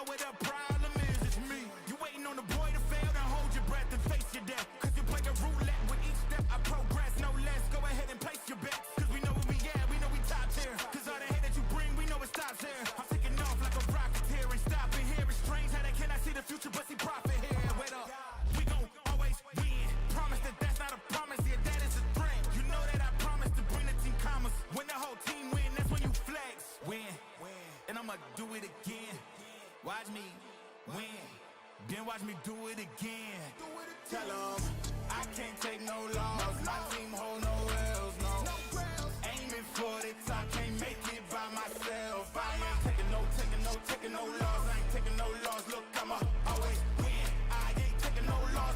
know what the problem is, it's me. You waiting on the boy to fail, then hold your breath and face your death. Cause you play a roulette with each step I progress, no less. Go ahead and place your bets, cause we know where we at, we know we top tier. Cause all the hate that you bring, we know it stops here. I'm taking off like a rocket here, ain't stopping here. It's strange how they cannot see the future but see profit here. Wait up, we gon' always win. Promise that that's not a promise, yeah, that is a threat. You know that I promise to bring the team commas. When the whole team win, that's when you flex. Win, and I'ma do it again. Watch me win, then watch me do it again. Tell 'em I can't take no loss. My team hold no L's, no. Aiming for the top, can't make it by myself. I ain't taking no loss. I ain't taking no loss. Look, I'ma always win. I ain't taking no loss.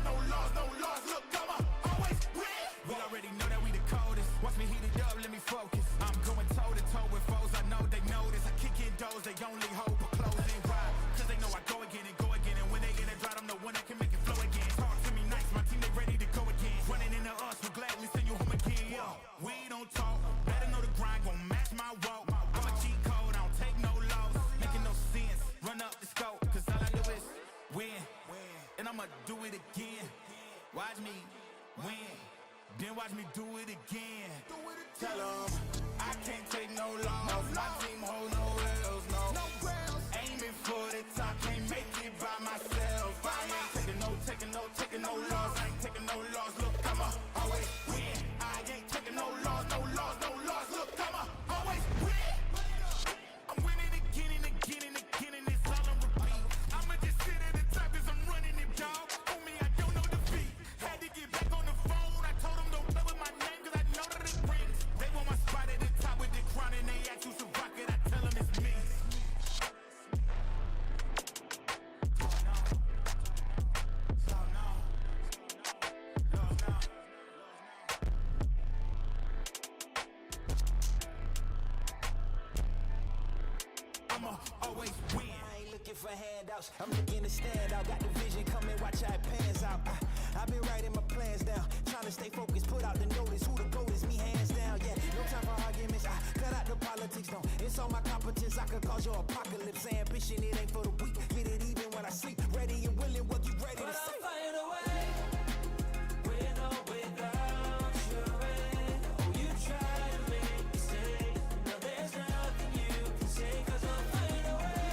Look, I'ma always win. We already know that we the coldest. Watch me heat it up, let me focus. I'm going toe to toe with foes. I know they notice. I kick in doors, they only hope for closing. Why? Cause they know I go again and go again. And when they get it dry, I'm the one that can make it flow again. Talk to me nice, my team they ready to go again. Running into us, we'll gladly send you home again. Yo, we don't talk, better know the grind gon' match my walk. I'm a cheat code, I don't take no loss. Making no sense, run up the scope. Cause all I do is win, and I'ma do it again. Watch me win, then watch me do it again. Tell 'em I can't take no loss. My team hold no L's, no. Aiming for the top, can't make it by myself. I ain't taking no loss. I ain't taking no loss. Look, I'ma always win. I ain't taking no loss. Look, I'ma always win. I'm winning again and again and again, and it's all on repeat. I'ma just sit at the top 'cause I'm running it, dog. On me, I don't know defeat. Had to get back on the phone. I told them don't play with my name 'cause I know that it rings. They want my spot at the top with the crown and they ask who's the rocket. I tell them it's me. Always win. I ain't looking for handouts, I'm looking to stand out. Got the vision coming, watch how it pans out. I've been writing my plans down, trying to stay focused, put out the notice. Who the GOAT is, me hands down, yeah. No time for arguments, I cut out the politics, no. It's all my competence, I could cause your apocalypse. Ambition, it ain't for the weak, get it even when I sleep. Ready and willing, what you ready to see. But I'll find a way, with or without your aid. Oh, you try to make me stay, no, there's nothing you can say. 'Cause I'll find a way,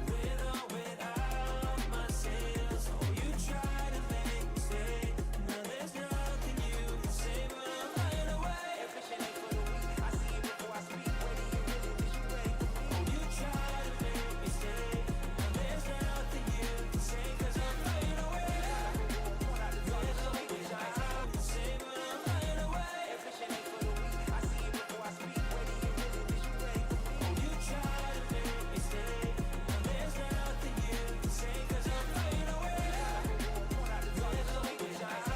with or without my sails. Oh, you try to make me stay, no, there's nothing you can say. But I'll find a way. Ambition ain't for the weak, I see it before I speak. Ready and willing, is you ready for me? Oh, you try to make me stay, no, there's nothing you can say. 'Cause I'll find a way, with or without my say. But I'll find a way. Ambition ain't for the weak, I see it before I speak. Ready and willing, is you ready for me? Oh, you try to make me stay, no, there's nothing you can say. 'Cause I'll find a way, with or without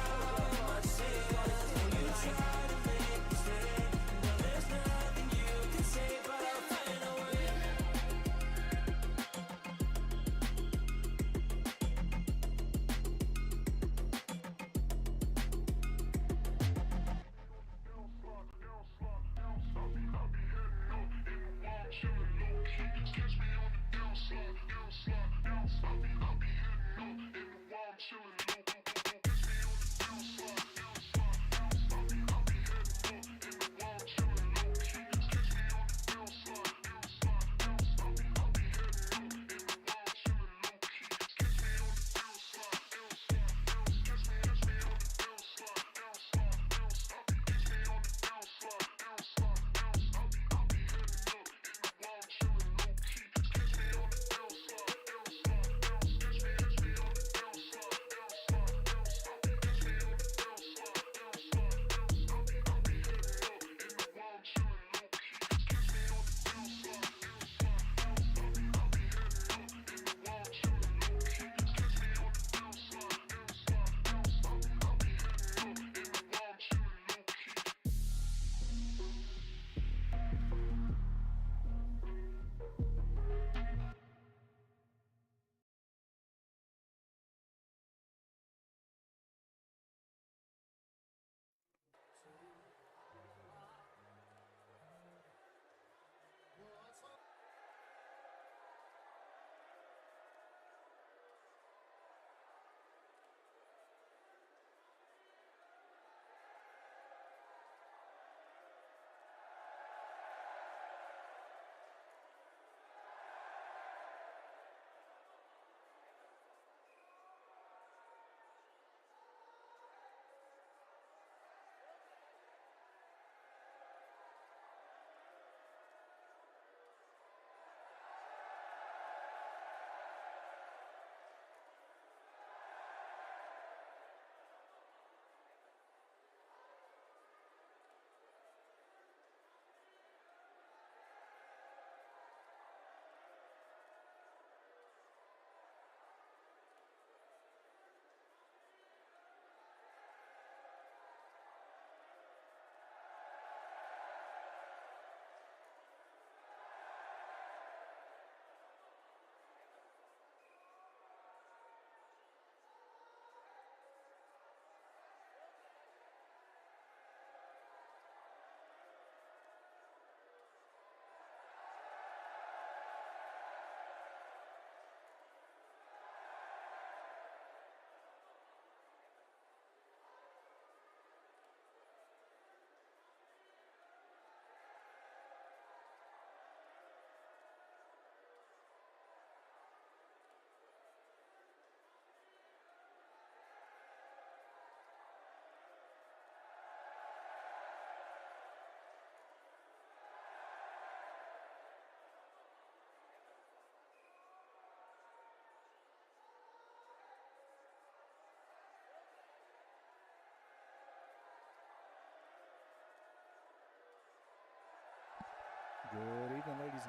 my say. Oh, you try to make me stay, no, there's nothing you can say. But I'll find a way.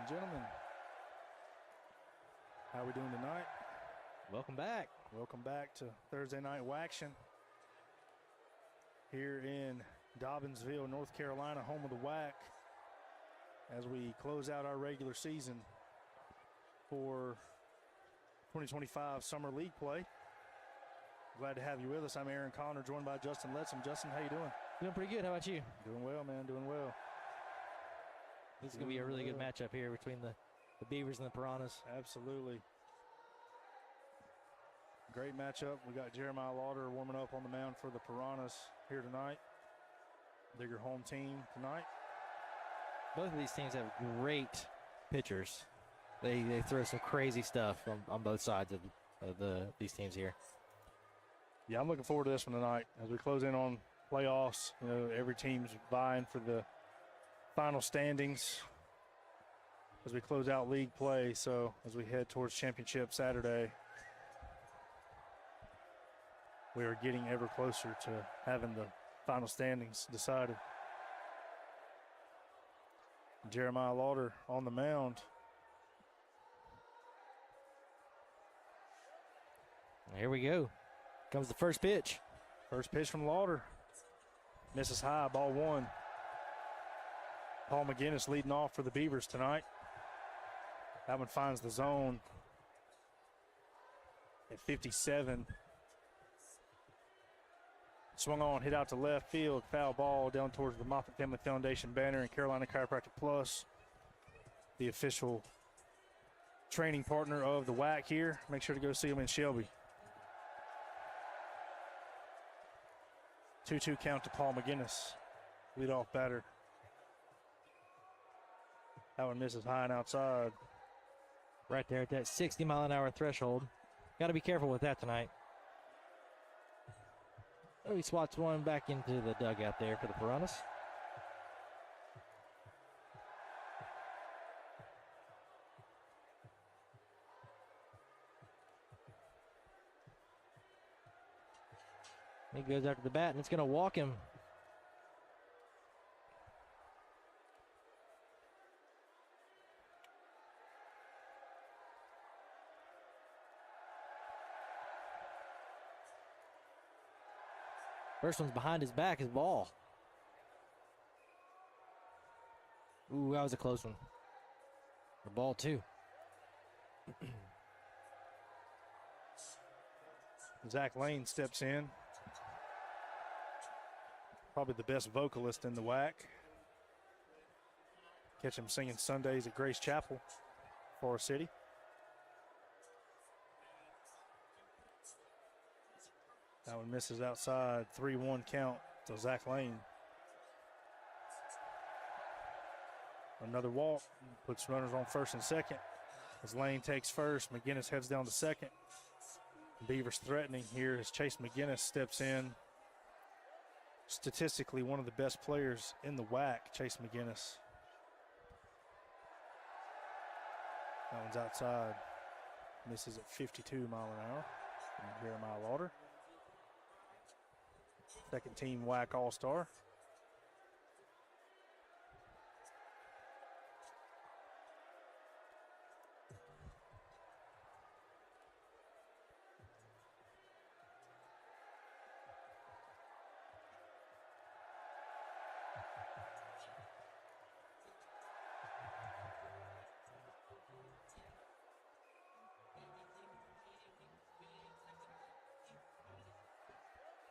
and gentlemen, how are we doing tonight? Welcome back. Welcome back to Thursday Night Waction here in Dobbinsville, North Carolina, home of the WAC, as we close out our regular season for 2025 Summer League play. Glad to have you with us. I'm Aaron Connor, joined by Justin Letson. Justin, how you doing? Doing pretty good. How about you? Doing well, man, doing well. This is going to be a really good matchup here between the Beavers and the Piranhas. Absolutely. Great matchup. We got Jeremiah Lauder warming up on the mound for the Piranhas here tonight. They're your home team tonight. Both of these teams have great pitchers. They throw some crazy stuff on both sides of these teams here. Yeah, I'm looking forward to this one tonight. As we close in on playoffs, you know, every team's vying for the final standings as we close out league play. So as we head towards championship Saturday, we are getting ever closer to having the final standings decided. Jeremiah Lauder on the mound. Here we go. Comes the first pitch. First pitch from Lauder. Misses high, ball one. Paul McGinnis leading off for the Beavers tonight. That one finds the zone at 57. Swung on, hit out to left field, foul ball down towards the Moffitt Family Foundation banner and Carolina Chiropractic Plus, the official training partner of the WAC here. Make sure to go see them in Shelby. 2-2 count to Paul McGinnis, leadoff batter. That one misses high and outside. Right there at that 60-mile-an-hour threshold. Got to be careful with that tonight. Oh, he swats one back into the dugout there for the Piranhas. He goes after the bat, and it's going to walk him. First one's behind his back, his ball. Ooh, that was a close one. The ball, too. Zach Lane steps in. Probably the best vocalist in the WAC. Catch him singing Sundays at Grace Chapel, Forest City. That one misses outside, 3-1 count to Zach Lane. Another walk, puts runners on first and second. As Lane takes first, McGinnis heads down to second. Beavers threatening here as Chase McGinnis steps in. Statistically, one of the best players in the WAC, Chase McGinnis. That one's outside. Misses at 52 mile an hour from Jeremiah Lauder. Second team WAC All-Star.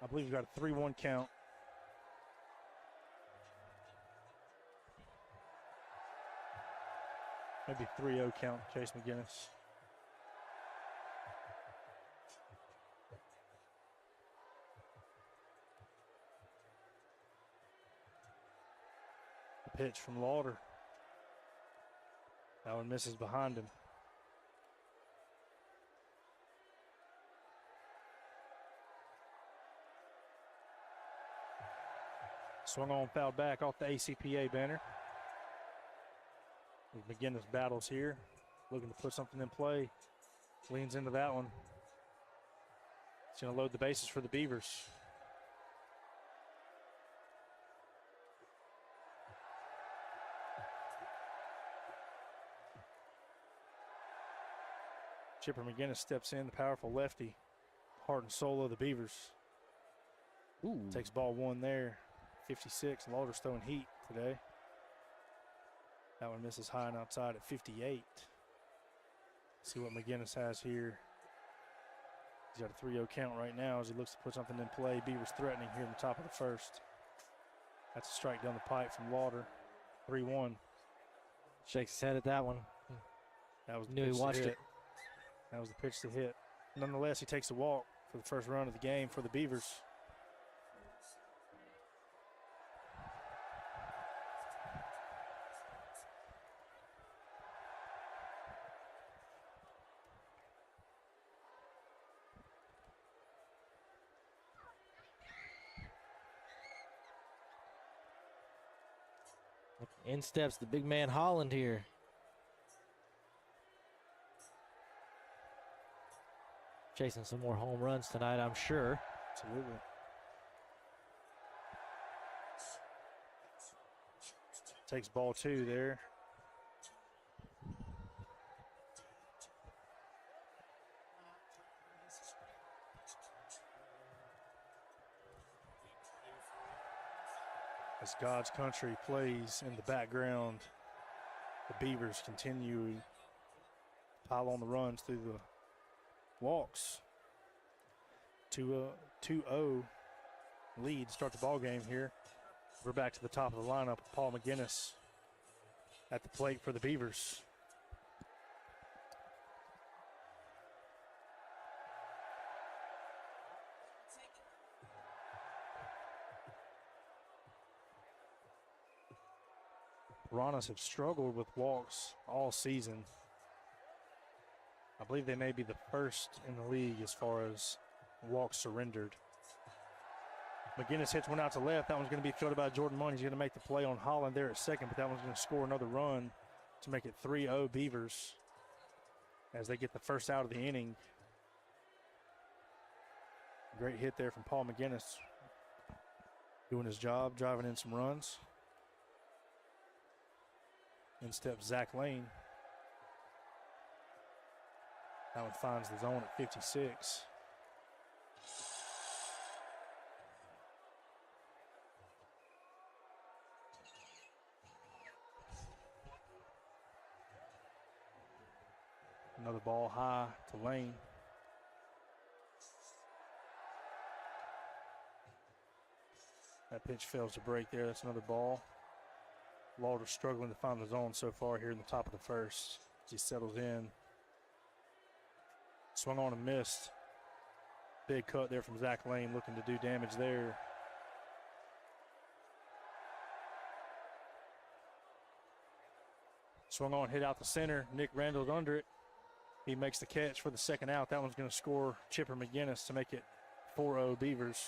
I believe we've got a 3-1 count. Maybe 3-0 count, Chase McGinnis. The pitch from Lauder. That one misses behind him. Swung on, fouled back off the ACPA banner. McGinnis battles here, looking to put something in play. Leans into that one. He's going to load the bases for the Beavers. Chipper McGinnis steps in, the powerful lefty. Heart and soul of the Beavers. Ooh. Takes ball one there. 56. Lauder's throwing heat today. That one misses high and outside at 58. See what McGinnis has here. He's got a 3-0 count right now as he looks to put something in play. Beavers threatening here in the top of the first. That's a strike down the pipe from Lauder. 3-1. Shakes his head at that one. That was the Knew he pitch to watched hit. it. That was the pitch to hit. Nonetheless, he takes a walk for the first run of the game for the Beavers. In steps the big man Holland here. Chasing some more home runs tonight, I'm sure. Absolutely. Takes ball two there. As God's Country plays in the background, the Beavers continue to pile on the runs through the walks. 2-0 lead to start the ball game here. We're back to the top of the lineup with Paul McGinnis at the plate for the Beavers. Piranhas have struggled with walks all season. I believe they may be the first in the league as far as walks surrendered. McGinnis hits one out to left. That one's going to be fielded by Jordan Munn. He's going to make the play on Holland there at second, but that one's going to score another run to make it 3-0 Beavers as they get the first out of the inning. Great hit there from Paul McGinnis. Doing his job, driving in some runs. In steps Zach Lane. That one finds the zone at 56. Another ball high to Lane. That pitch fails to break there. That's another ball. Lauder struggling to find the zone so far here in the top of the first as he settles in. Swung on and missed. Big cut there from Zach Lane looking to do damage there. Swung on, hit out the center. Nick Randall's under it. He makes the catch for the second out. That one's going to score Chipper McGinnis to make it 4-0 Beavers.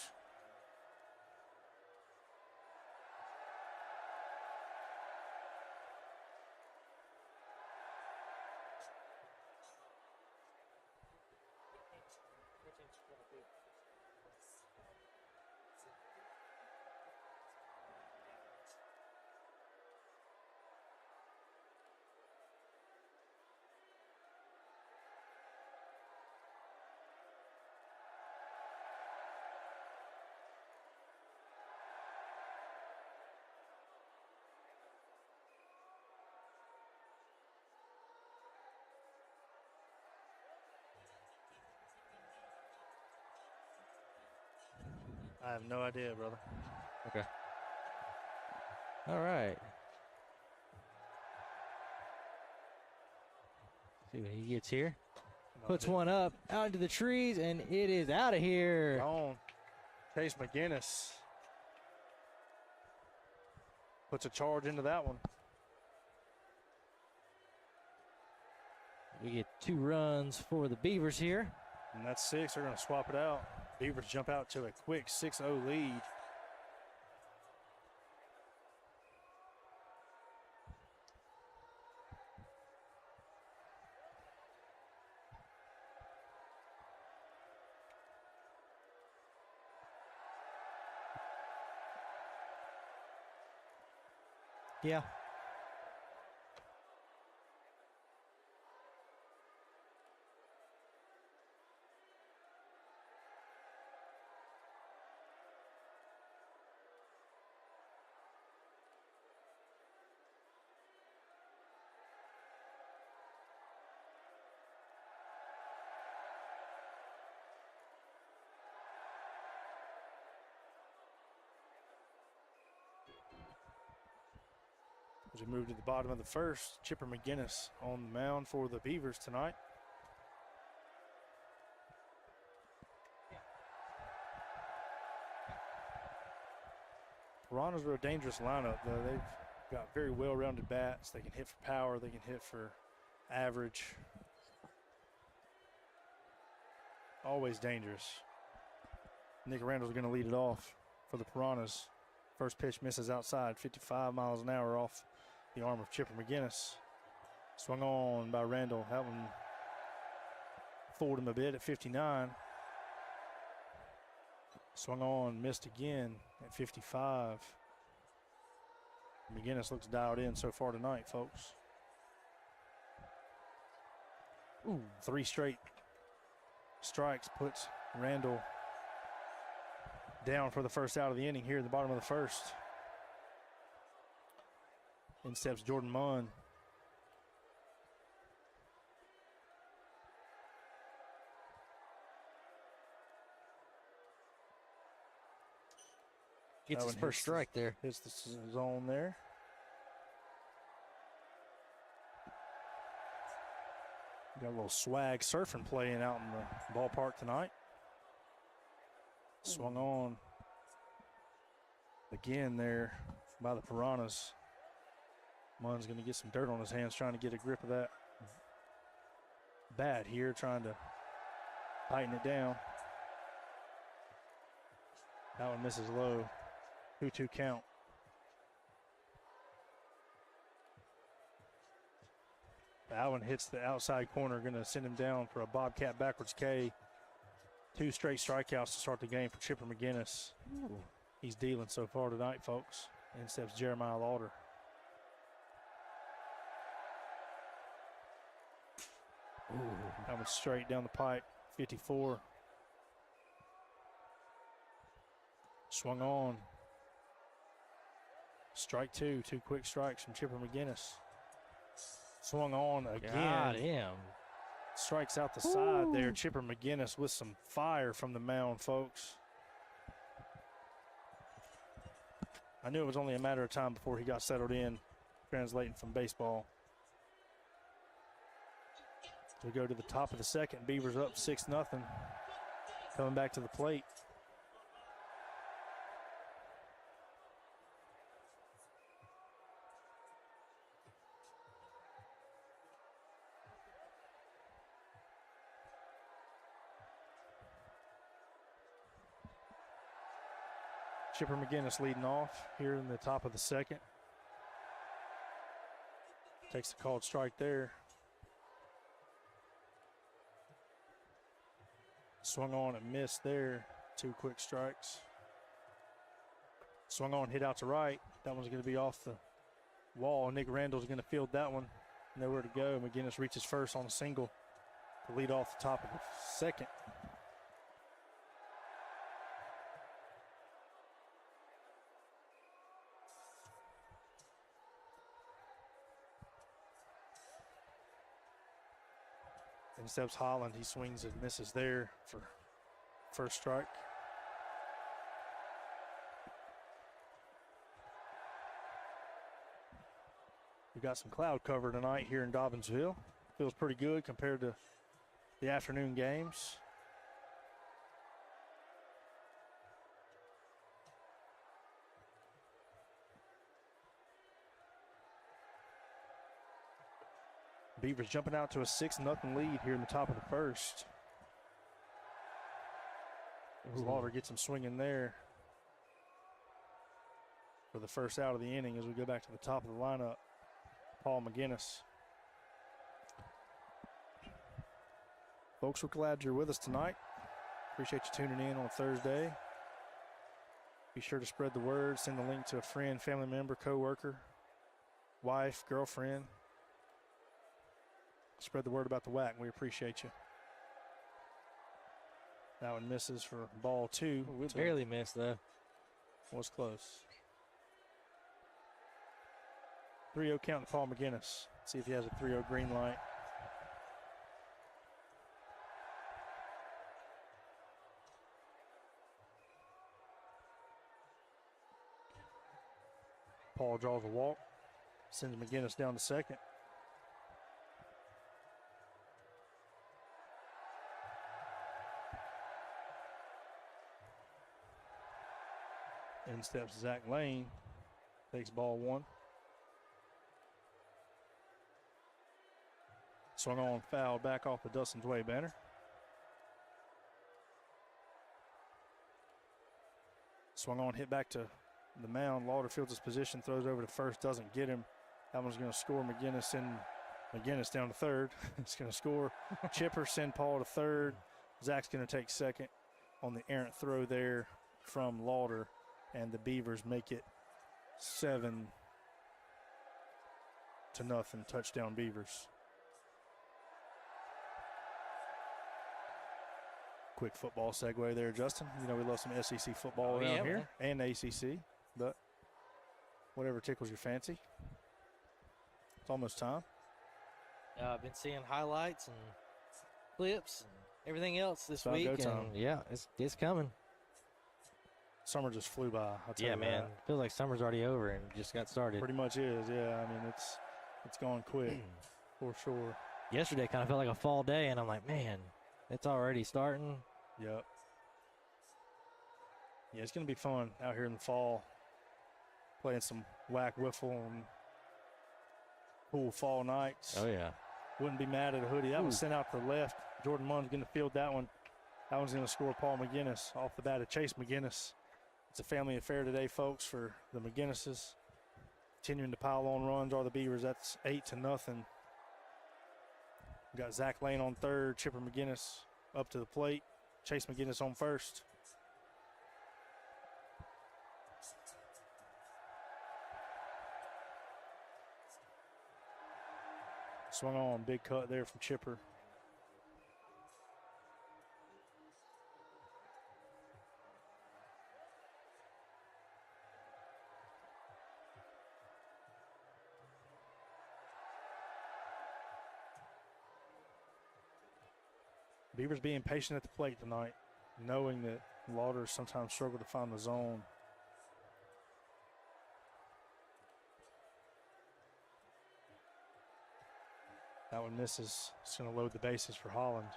I have no idea, brother. Okay. All right. See what he gets here. Puts one up out into the trees, and it is out of here. On. Chase McGinnis puts a charge into that one. We get 2 runs for the Beavers here. And that's 6. They're going to swap it out. Beavers jump out to a quick 6-0 lead. Yeah. As we move to the bottom of the first, Chipper McGinnis on the mound for the Beavers tonight. Piranhas are a dangerous lineup, though. They've got very well-rounded bats. They can hit for power. They can hit for average. Always dangerous. Nick Randall's going to lead it off for the Piranhas. First pitch misses outside, 55 miles an hour off the arm of Chipper McGinnis. Swung on by Randall. That one fooled him a bit at 59. Swung on, missed again at 55. McGinnis looks dialed in so far tonight, folks. Ooh, 3 straight strikes puts Randall down for the first out of the inning here in the bottom of the first. In steps Jordan Munn. Gets his first strike there. Hits the zone there. Got a little swag surfing playing out in the ballpark tonight. Swung on again there by the Piranhas. Munn's going to get some dirt on his hands trying to get a grip of that bat here, trying to tighten it down. That one misses low. 2-2 count. That one hits the outside corner, going to send him down for a Bobcat backwards K. 2 straight strikeouts to start the game for Chipper McGinnis. Ooh. He's dealing so far tonight, folks. In steps Jeremiah Lauder. Ooh. That one straight down the pipe, 54. Swung on. Strike 2, 2 quick strikes from Chipper McGinnis. Swung on again. Got him. Strikes out the side there. Chipper McGinnis with some fire from the mound, folks. I knew it was only a matter of time before he got settled in, translating from baseball. We go to the top of the second. Beavers up 6-0. Coming back to the plate. Chipper McGinnis leading off here in the top of the second. Takes the called strike there. Swung on and missed there. 2 quick strikes. Swung on, hit out to right. That one's going to be off the wall. Nick Randall's going to field that one. Nowhere to go. McGinnis reaches first on a single to lead off the top of the second. And steps Holland. He swings and misses there for first strike. We got some cloud cover tonight here in Dobbinsville. Feels pretty good compared to the afternoon games. Beavers jumping out to a 6-0 lead here in the top of the first. Slaughter gets him swinging there for the first out of the inning as we go back to the top of the lineup. Paul McGinnis. Folks, we're glad you're with us tonight. Appreciate you tuning in on a Thursday. Be sure to spread the word. Send the link to a friend, family member, coworker, wife, girlfriend. Spread the word about the WAC. We appreciate you. That one misses for ball 2. We barely missed, though. Was close. 3-0 count to Paul McGinnis. See if he has a 3-0 green light. Paul draws a walk. Sends McGinnis down to second. In steps Zach Lane. Takes ball 1. Swung on, foul back off the Dustin's Way banner. Swung on, hit back to the mound. Lauder fields his position, throws over to first, doesn't get him. That one's going to score. McGinnis down to third. It's going to score. Chipper send Paul to third. Zach's going to take second on the errant throw there from Lauder, and the Beavers make it 7-0. Touchdown Beavers. Quick football segue there, Justin. You know we love some SEC football around here, and ACC, but whatever tickles your fancy. It's almost time. I've been seeing highlights and clips and everything else this About week, go and time. yeah, it's coming. Summer just flew by. I'll tell Yeah, you man. that. Feels like summer's already over and just got started. Pretty much is, yeah. I mean, it's gone quick for sure. Yesterday kind of felt like a fall day, and I'm like, man, it's already starting. Yep. Yeah, it's going to be fun out here in the fall, playing some WAC Wiffle and cool fall nights. Oh, yeah. Wouldn't be mad at a hoodie. That was sent out to the left. Jordan Munn's going to field that one. That one's going to score Paul McGinnis off the bat of Chase McGinnis. It's a family affair today, folks, for the McGinnises. Continuing to pile on runs are the Beavers. That's 8-0. We got Zach Lane on third, Chipper McGinnis up to the plate. Chase McGinnis on first. Swung on, big cut there from Chipper. Beavers being patient at the plate tonight, knowing that Lauder sometimes struggle to find the zone. That one misses. It's going to load the bases for Holland.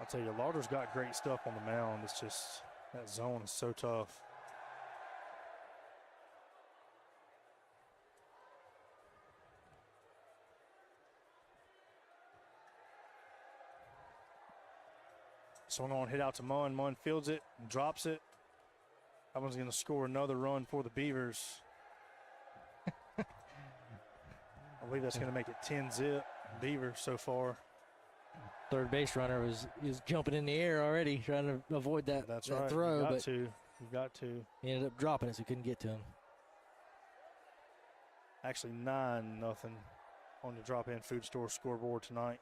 I'll tell you, Lauder's got great stuff on the mound. It's just that zone is so tough. Swung on, hit out to Munn. Munn fields it and drops it. That one's going to score another run for the Beavers. I believe that's going to make it 10-0 Beavers so far. Third base runner is jumping in the air already, trying to avoid that, That's that right. throw, but You got to. he ended up dropping it, so he couldn't get to him. Actually 9-0 on the drop-in food store scoreboard tonight.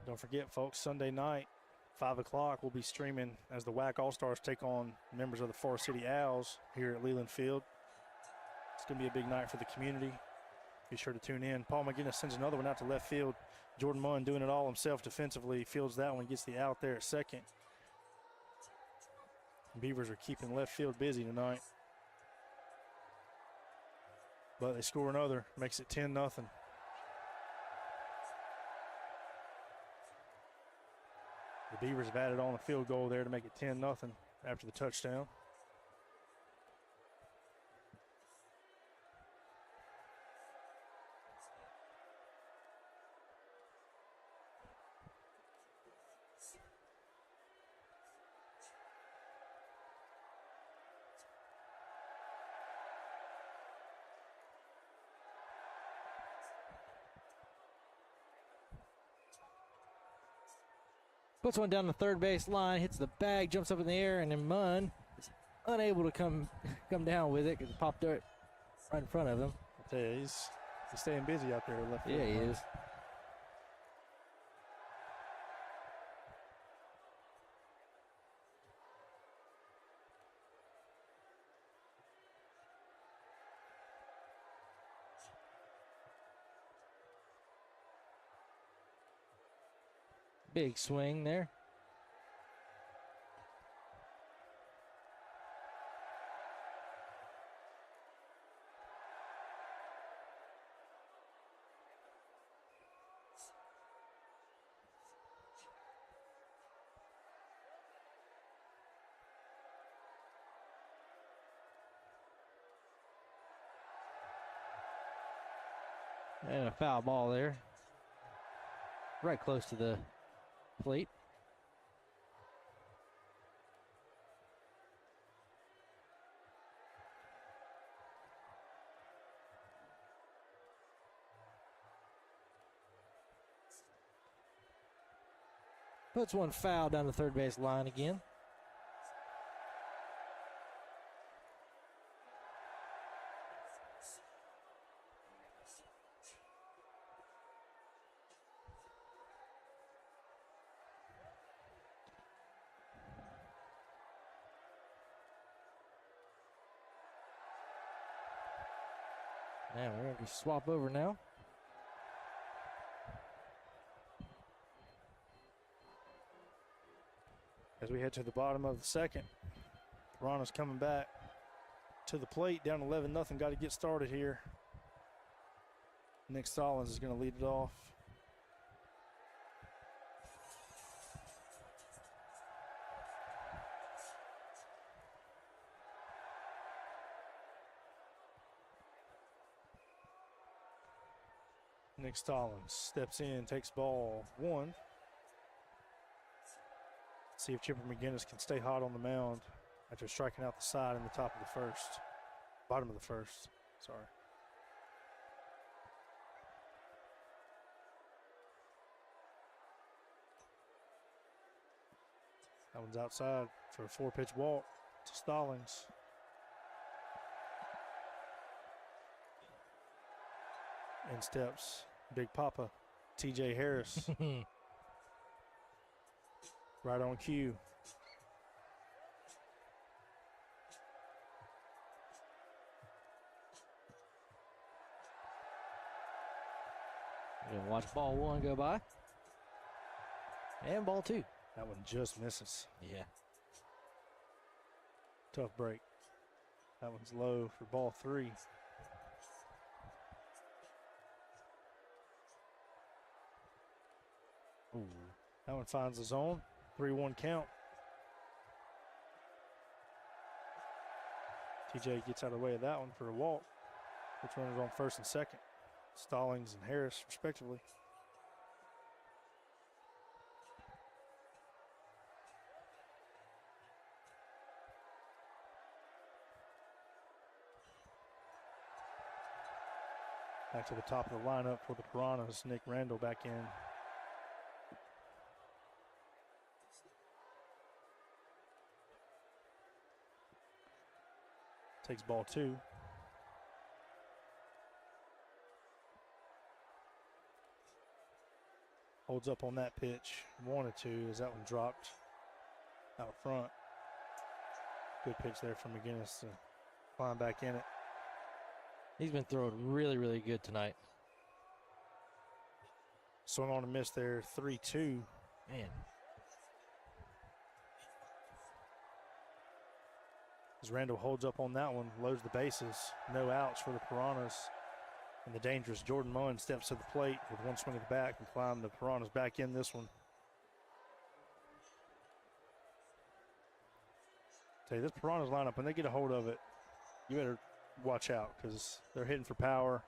Don't forget, folks, Sunday night, 5 o'clock, we'll be streaming as the WAC All-Stars take on members of the Forest City Owls here at Leland Field. It's going to be a big night for the community. Be sure to tune in. Paul McGinnis sends another one out to left field. Jordan Munn doing it all himself defensively. Fields that one, gets the out there at second. Beavers are keeping left field busy tonight. But they score another, makes it 10-0. The Beavers have added on a field goal there to make it 10-0 after the touchdown. Puts one down the third base line, hits the bag, jumps up in the air, and then Munn is unable to come down with it because it popped right in front of him. I tell you, he's staying busy out there left field. Yeah, he is. Big swing there. And a foul ball there. Right close to the plate. Puts one foul down the third base line again. Man, we're going to swap over now. As we head to the bottom of the second, Piranhas coming back to the plate, down 11-0. Got to get started here. Nick Stallings is going to lead it off. Nick Stallings steps in, takes ball one. See if Chipper McGinnis can stay hot on the mound after striking out the side in the top of the first. Bottom of the first, sorry. That one's outside for a 4-pitch walk to Stallings. In steps Big Papa, TJ Harris. Right on cue. We're going to watch ball one go by. And ball two. That one just misses. Yeah. Tough break. That one's low for ball three. Ooh. That one finds the zone. 3-1 count. TJ gets out of the way of that one for a walk. Which runners on first and second. Stallings and Harris, respectively. Back to the top of the lineup for the Piranhas. Nick Randall back in. Takes ball two. Holds up on that pitch. Wanted to as that one dropped out front. Good pitch there from McGinnis to climb back in it. He's been throwing really, really good tonight. Swung on a miss there, 3-2. Man. As Randall holds up on that one, loads the bases. No outs for the Piranhas. And the dangerous Jordan Munn steps to the plate with one swing at the bat and climb the Piranhas back in this one. Tell you, this Piranhas lineup, when they get a hold of it, you better watch out because they're hitting for power.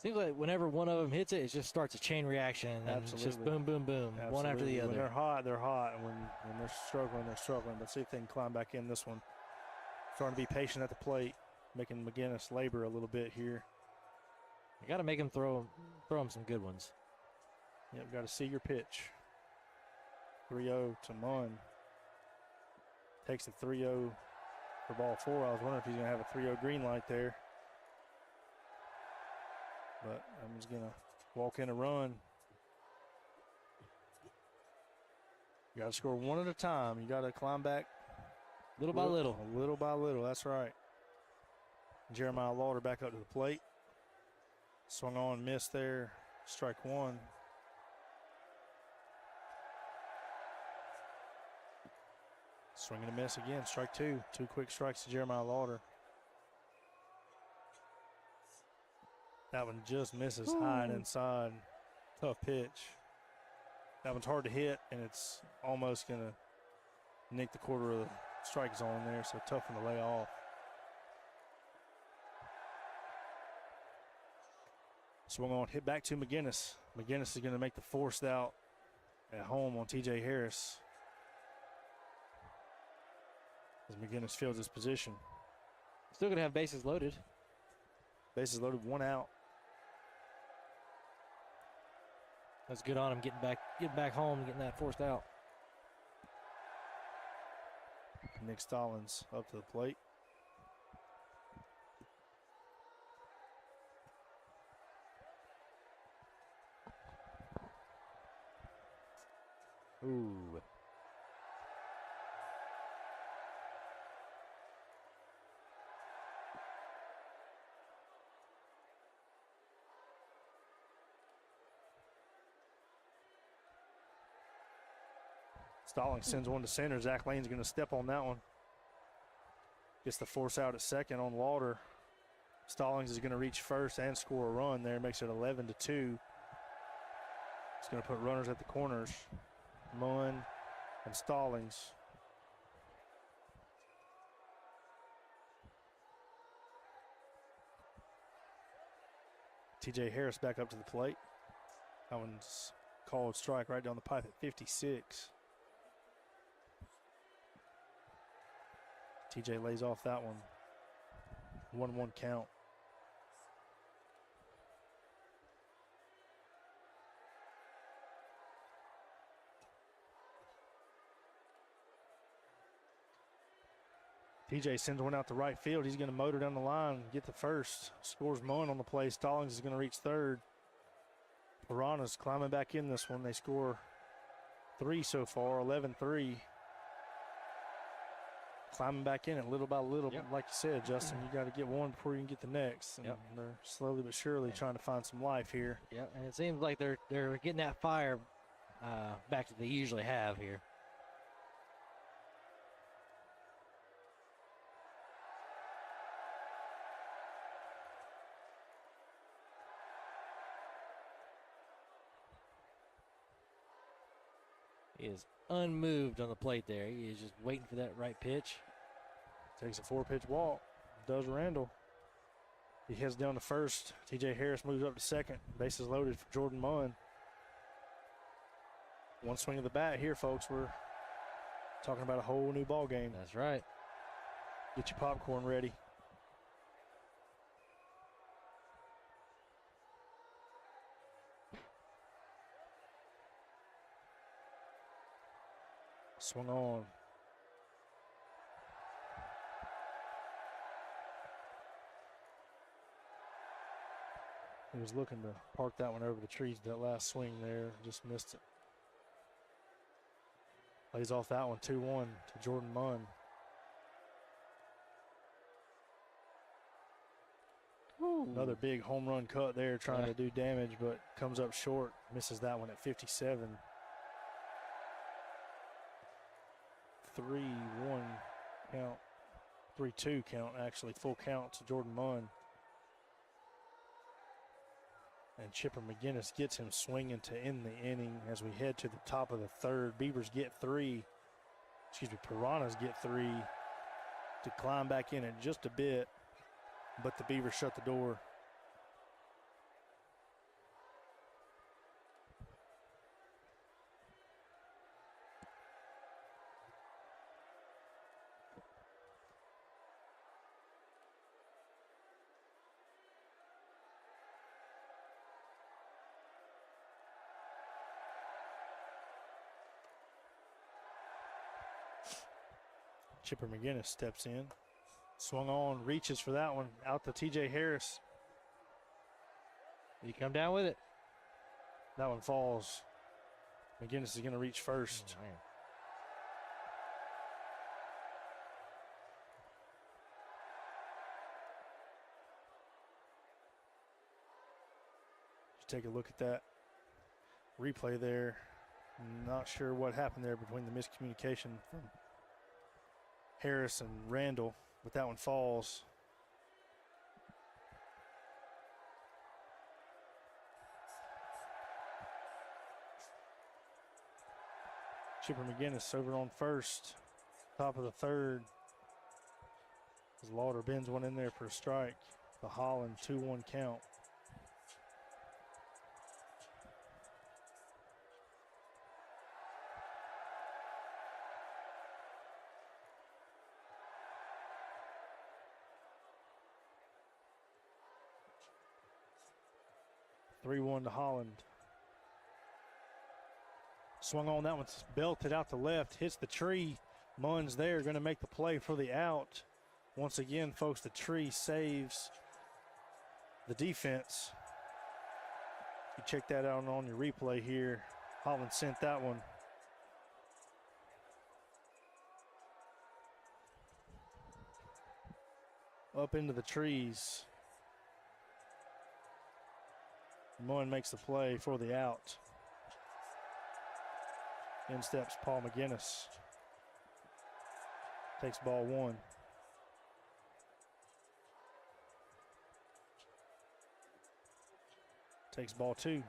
Seems like whenever one of them hits it, it just starts a chain reaction. And it's just boom, boom, boom, one after the other. When they're hot, they're hot. And when they're struggling, they're struggling. But see if they can climb back in this one. Starting to be patient at the plate, making McGinnis labor a little bit here. You got to make him throw him some good ones. Yep, got to see your pitch. 3-0 to Munn. takes the 3-0 for ball 4. I was wondering if he's going to have a 3-0 green light there. But I'm just going to walk in a run. You got to score one at a time. You got to climb back Little by little. Little by little, that's right. Jeremiah Lauder back up to the plate. Swung on, missed there. Strike one. Swing and a miss again. Strike two. 2 quick strikes to Jeremiah Lauder. That one just misses high and inside. Tough pitch. That one's hard to hit, and it's almost going to nick the quarter of the strike zone there, so tough one to lay off. Swung on, hit back to McGinnis. McGinnis is going to make the forced out at home on TJ Harris as McGinnis fields his position. Still going to have bases loaded. Bases loaded, 1 out. That's good on him getting back home, getting that forced out. Nick Stallings up to the plate. Ooh. Stallings sends one to center. Zach Lane's going to step on that one. Gets the force out at second on Lauder. Stallings is going to reach first and score a run there. Makes it 11-2. He's going to put runners at the corners. Munn and Stallings. TJ Harris back up to the plate. That one's called strike right down the pipe at 56. TJ lays off that one. 1-1 count. TJ sends one out to right field. He's going to motor down the line, get the first. Scores Munn on the play. Stallings is going to reach third. Piranhas climbing back in this one. They score 3 so far, 11-3. Climbing back in it little by little. Yep. Like you said, Justin, you got to get one before you can get the next. And Yep. they're slowly but surely trying to find some life here. Yeah, and it seems like they're getting that fire back that they usually have here. He is unmoved on the plate there. He is just waiting for that right pitch. Takes a 4-pitch walk. Does Randall. He heads down to first. TJ Harris moves up to second. Bases loaded for Jordan Munn. One swing of the bat here, folks. We're talking about a whole new ball game. That's right. Get your popcorn ready. Swung on. He was looking to park that one over the trees, that last swing there. Just missed it. Lays off that one, 2-1 to Jordan Munn. Another big home run cut there, trying to do damage, but comes up short. Misses that one at 57. 3-1 count. 3-2 count, actually. Full count to Jordan Munn. And Chipper McGinnis gets him swinging to end the inning as we head to the top of the third. Beavers get 3. Piranhas get 3 to climb back in it just a bit, but the Beavers shut the door. Chipper McGinnis steps in. Swung on, reaches for that one. Out to TJ Harris. You come down with it. That one falls. McGinnis is going to reach first. Oh, man. Take a look at that replay there. Not sure what happened there between the miscommunication from Harris and Randall, but that one falls. Chipper McGinnis over on first, top of the third. As Lauder bends one in there for a strike. The Holland 2-1 count. (3-1) to Holland. Swung on, that one's belted out to left, hits the tree. Munn's there, going to make the play for the out. Once again, folks, the tree saves the defense. You check that out on your replay here. Holland sent that one. Up into the trees. Munn makes the play for the out. In steps Paul McGinnis. Takes ball one. Takes ball two.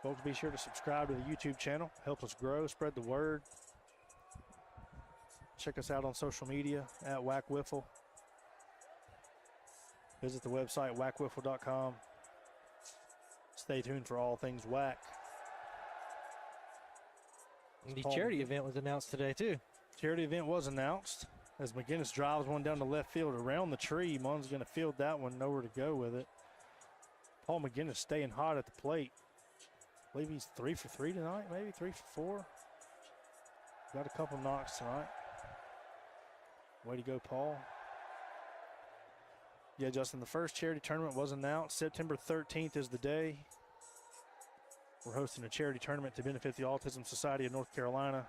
Folks, be sure to subscribe to the YouTube channel. Help us grow, spread the word. Check us out on social media at WAC Wiffle. Visit the website wacwiffle.com. Stay tuned for all things WAC. The charity event was announced today, too. Charity event was announced as McGinnis drives one down the left field around the tree. Munn's going to field that one, nowhere to go with it. Paul McGinnis staying hot at the plate. I believe he's 3 for 3 tonight, maybe 3 for 4. Got a couple knocks tonight. Way to go, Paul. Yeah, Justin, the first charity tournament was announced. September 13th is the day. We're hosting a charity tournament to benefit the Autism Society of North Carolina.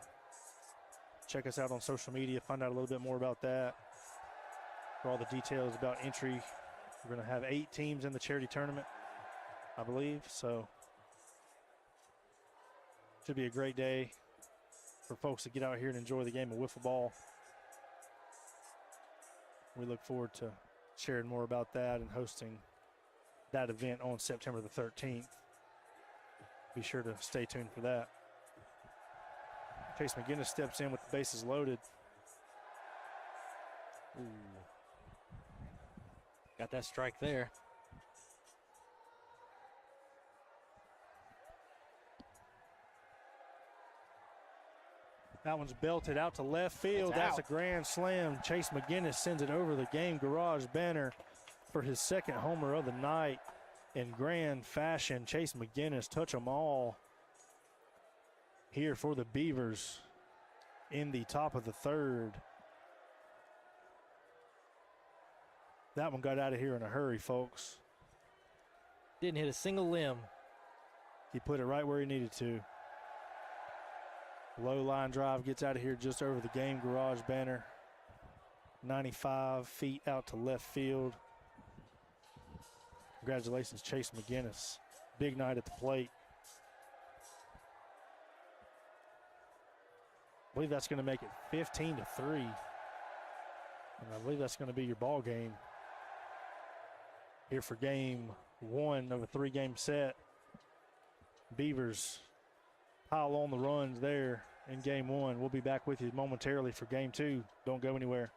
Check us out on social media, find out a little bit more about that. For all the details about entry, we're going to have 8 teams in the charity tournament, I believe. So should be a great day for folks to get out here and enjoy the game of wiffle ball. We look forward to sharing more about that and hosting that event on September the 13th. Be sure to stay tuned for that. Chase McGinnis steps in with the bases loaded. Ooh. Got that strike there. That one's belted out to left field. That's a grand slam. Chase McGinnis sends it over the game garage banner for his second homer of the night in grand fashion. Chase McGinnis touch them all here for the Beavers in the top of the third. That one got out of here in a hurry, folks. Didn't hit a single limb. He put it right where he needed to. Low line drive gets out of here just over the game garage banner. 95 feet out to left field. Congratulations, Chase McGinnis. Big night at the plate. I believe that's going to make it 15-3. And I believe that's going to be your ball game here for game one of a 3-game set. Beavers pile on the runs there in game one. We'll be back with you momentarily for game two. Don't go anywhere.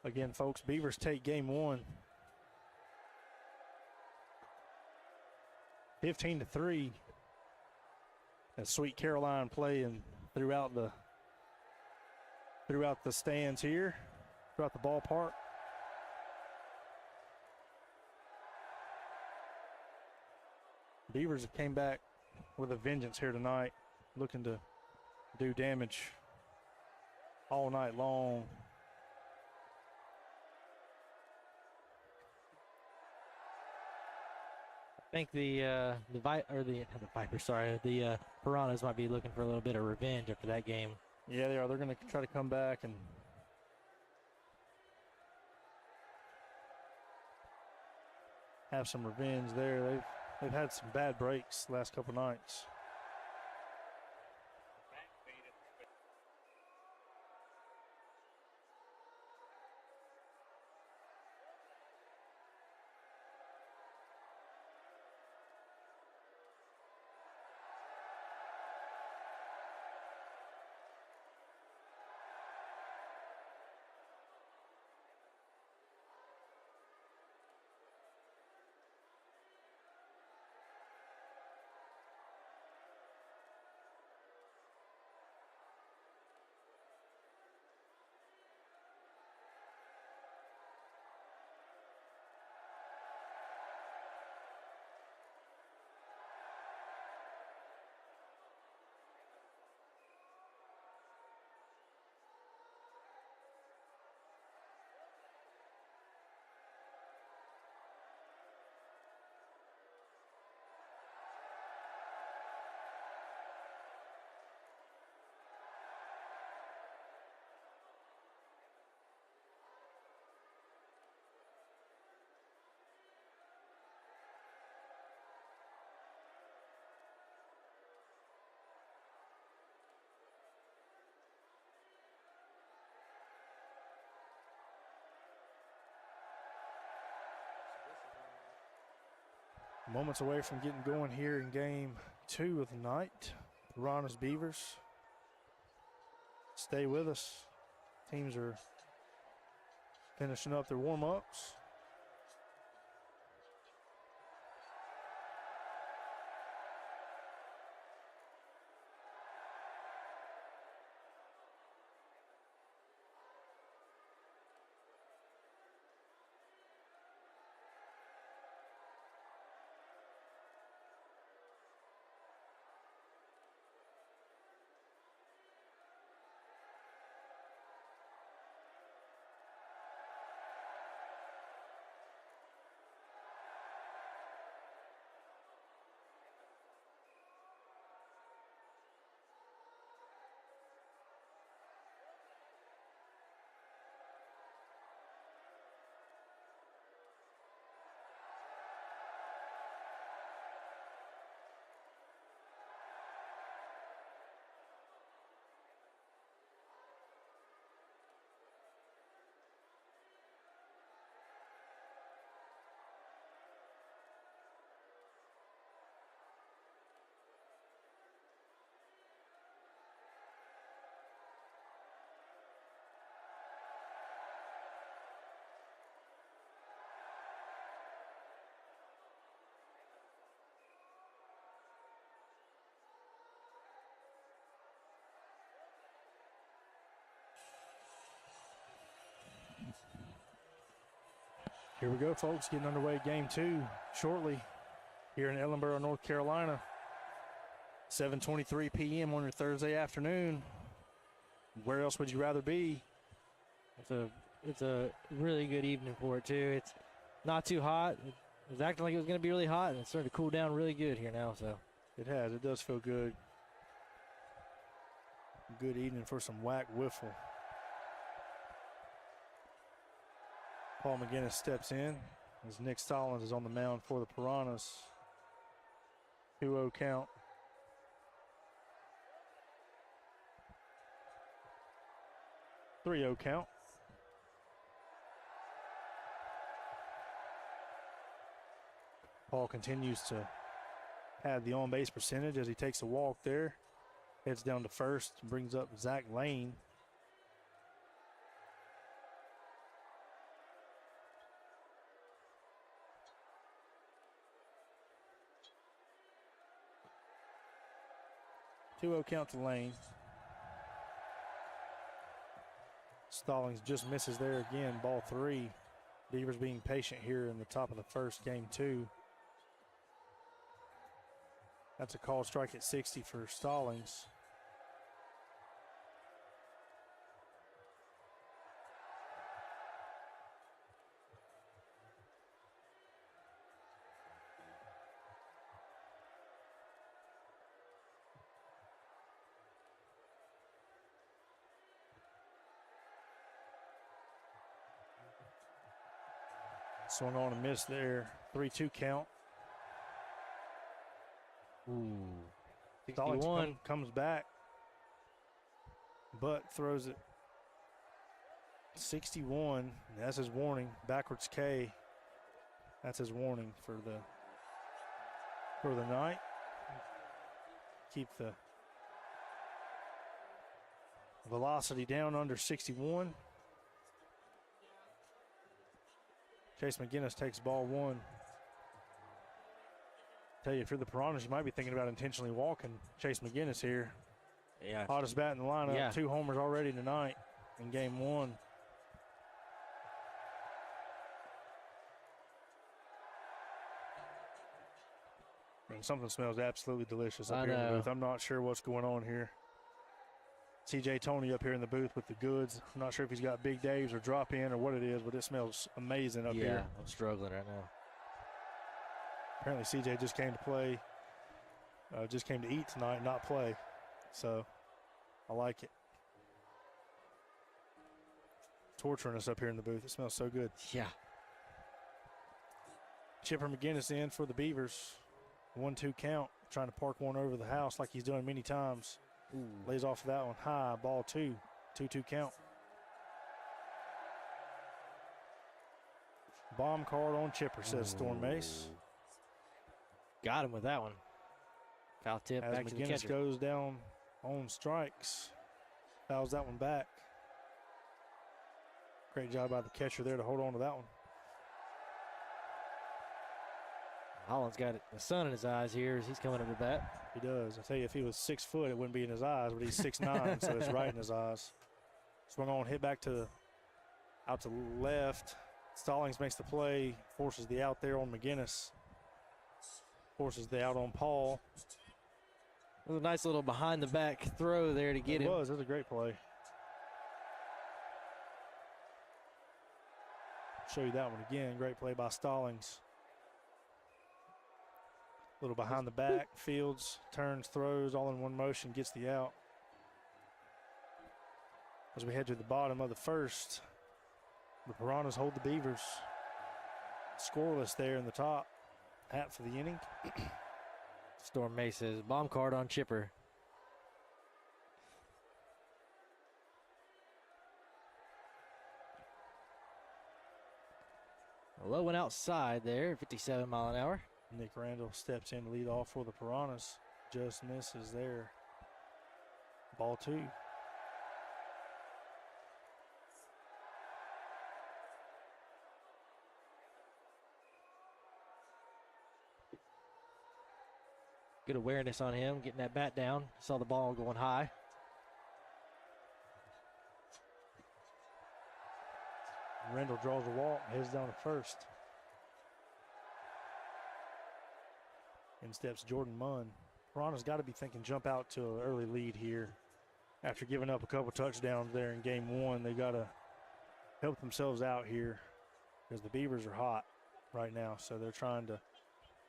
Again, folks, Beavers take game one. 15-3. As Sweet Caroline playing throughout the stands here, throughout the ballpark. Beavers have came back with a vengeance here tonight, looking to do damage all night long. I think the Piranhas might be looking for a little bit of revenge after that game. Yeah, they are. They're going to try to come back and have some revenge there. They've had some bad breaks the last couple nights. Moments away from getting going here in game 2 of the night. Piranhas Beavers. Stay with us. Teams are finishing up their warm-ups. Here we go, folks, getting underway game 2 shortly here in Ellenboro, North Carolina. 7:23 p.m. on your Thursday afternoon. Where else would you rather be? It's a really good evening for it too. It's not too hot. It was acting like it was going to be really hot, and it's starting to cool down really good here now. So It has. It does feel good. Good evening for some WAC Wiffle. Paul McGinnis steps in as Nick Stallings is on the mound for the Piranhas. 2-0 count. Three-0 count. Paul continues to add the on-base percentage as he takes a walk there. Heads down to first, brings up Zach Lane. 2-0 count to Lane. Stallings just misses there again, ball 3. Beavers being patient here in the top of the first, game 2. That's a called strike at 60 for Stallings. Swung on and missed there. 3-2 count. Ooh. Stallings 61. comes back, but throws it 61. That's his warning. Backwards K. That's his warning for the night. Keep the velocity down under 61. Chase McGinnis takes ball 1. Tell you, if you're the Piranhas, you might be thinking about intentionally walking Chase McGinnis here. Yeah. Hottest bat in the lineup. Yeah. 2 homers already tonight in game 1. And something smells absolutely delicious up I here in the know. booth. I'm not sure what's going on here. CJ Tony up here in the booth with the goods. I'm not sure if he's got Big Dave's or drop in or what it is, but it smells amazing up Yeah, here. I'm struggling right now. Apparently CJ just came to play, just came to eat tonight, not play. So I like it. Torturing us up here in the booth. It smells so good. Yeah. Chipper McGinnis in for the Beavers. 1-2 count. Trying to park one over the house like he's done many times. Ooh. Lays off of that one high. Ball 2. 2-2 count. Bomb card on Chipper, says Storm Mace. Got him with that one. Foul tip As back to the McGinnis catcher. goes down on strikes. Fouls that one back. Great job by the catcher there to hold on to that one. Holland's got the sun in his eyes here as he's coming up to bat. He does. I tell you, if he was 6 foot, it wouldn't be in his eyes, but he's 6'9", so it's right in his eyes. Swung on, hit back to out to left. Stallings makes the play, forces the out there on McGinnis. Forces the out on Paul. It was a nice little behind the back throw there to get him. It was a great play. Show you that one again. Great play by Stallings. Little behind the back, fields, turns, throws, all in one motion, gets the out. As we head to the bottom of the first, the Piranhas hold the Beavers. Scoreless there in the top. Hat for the inning. Storm Mace says bomb card on Chipper. A low one outside there, 57 mile an hour. Nick Randall steps in to lead off for the Piranhas. Just misses there. Ball 2. Good awareness on him, getting that bat down. Saw the ball going high. Randall draws a walk, heads down to first. In steps Jordan Munn. Piranha's got to be thinking jump out to an early lead here. After giving up a couple touchdowns there in game 1, they got to help themselves out here because the Beavers are hot right now. So they're trying to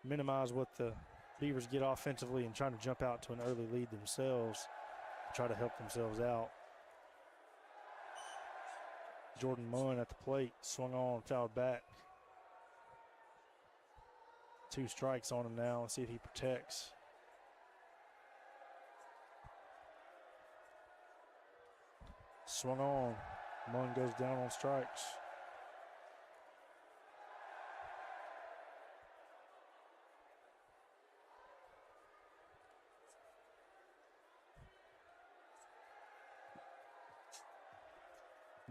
minimize what the Beavers get offensively and trying to jump out to an early lead themselves, try to help themselves out. Jordan Munn at the plate, swung on, fouled back. 2 strikes on him now. Let's see if he protects. Swung on. Munn goes down on strikes.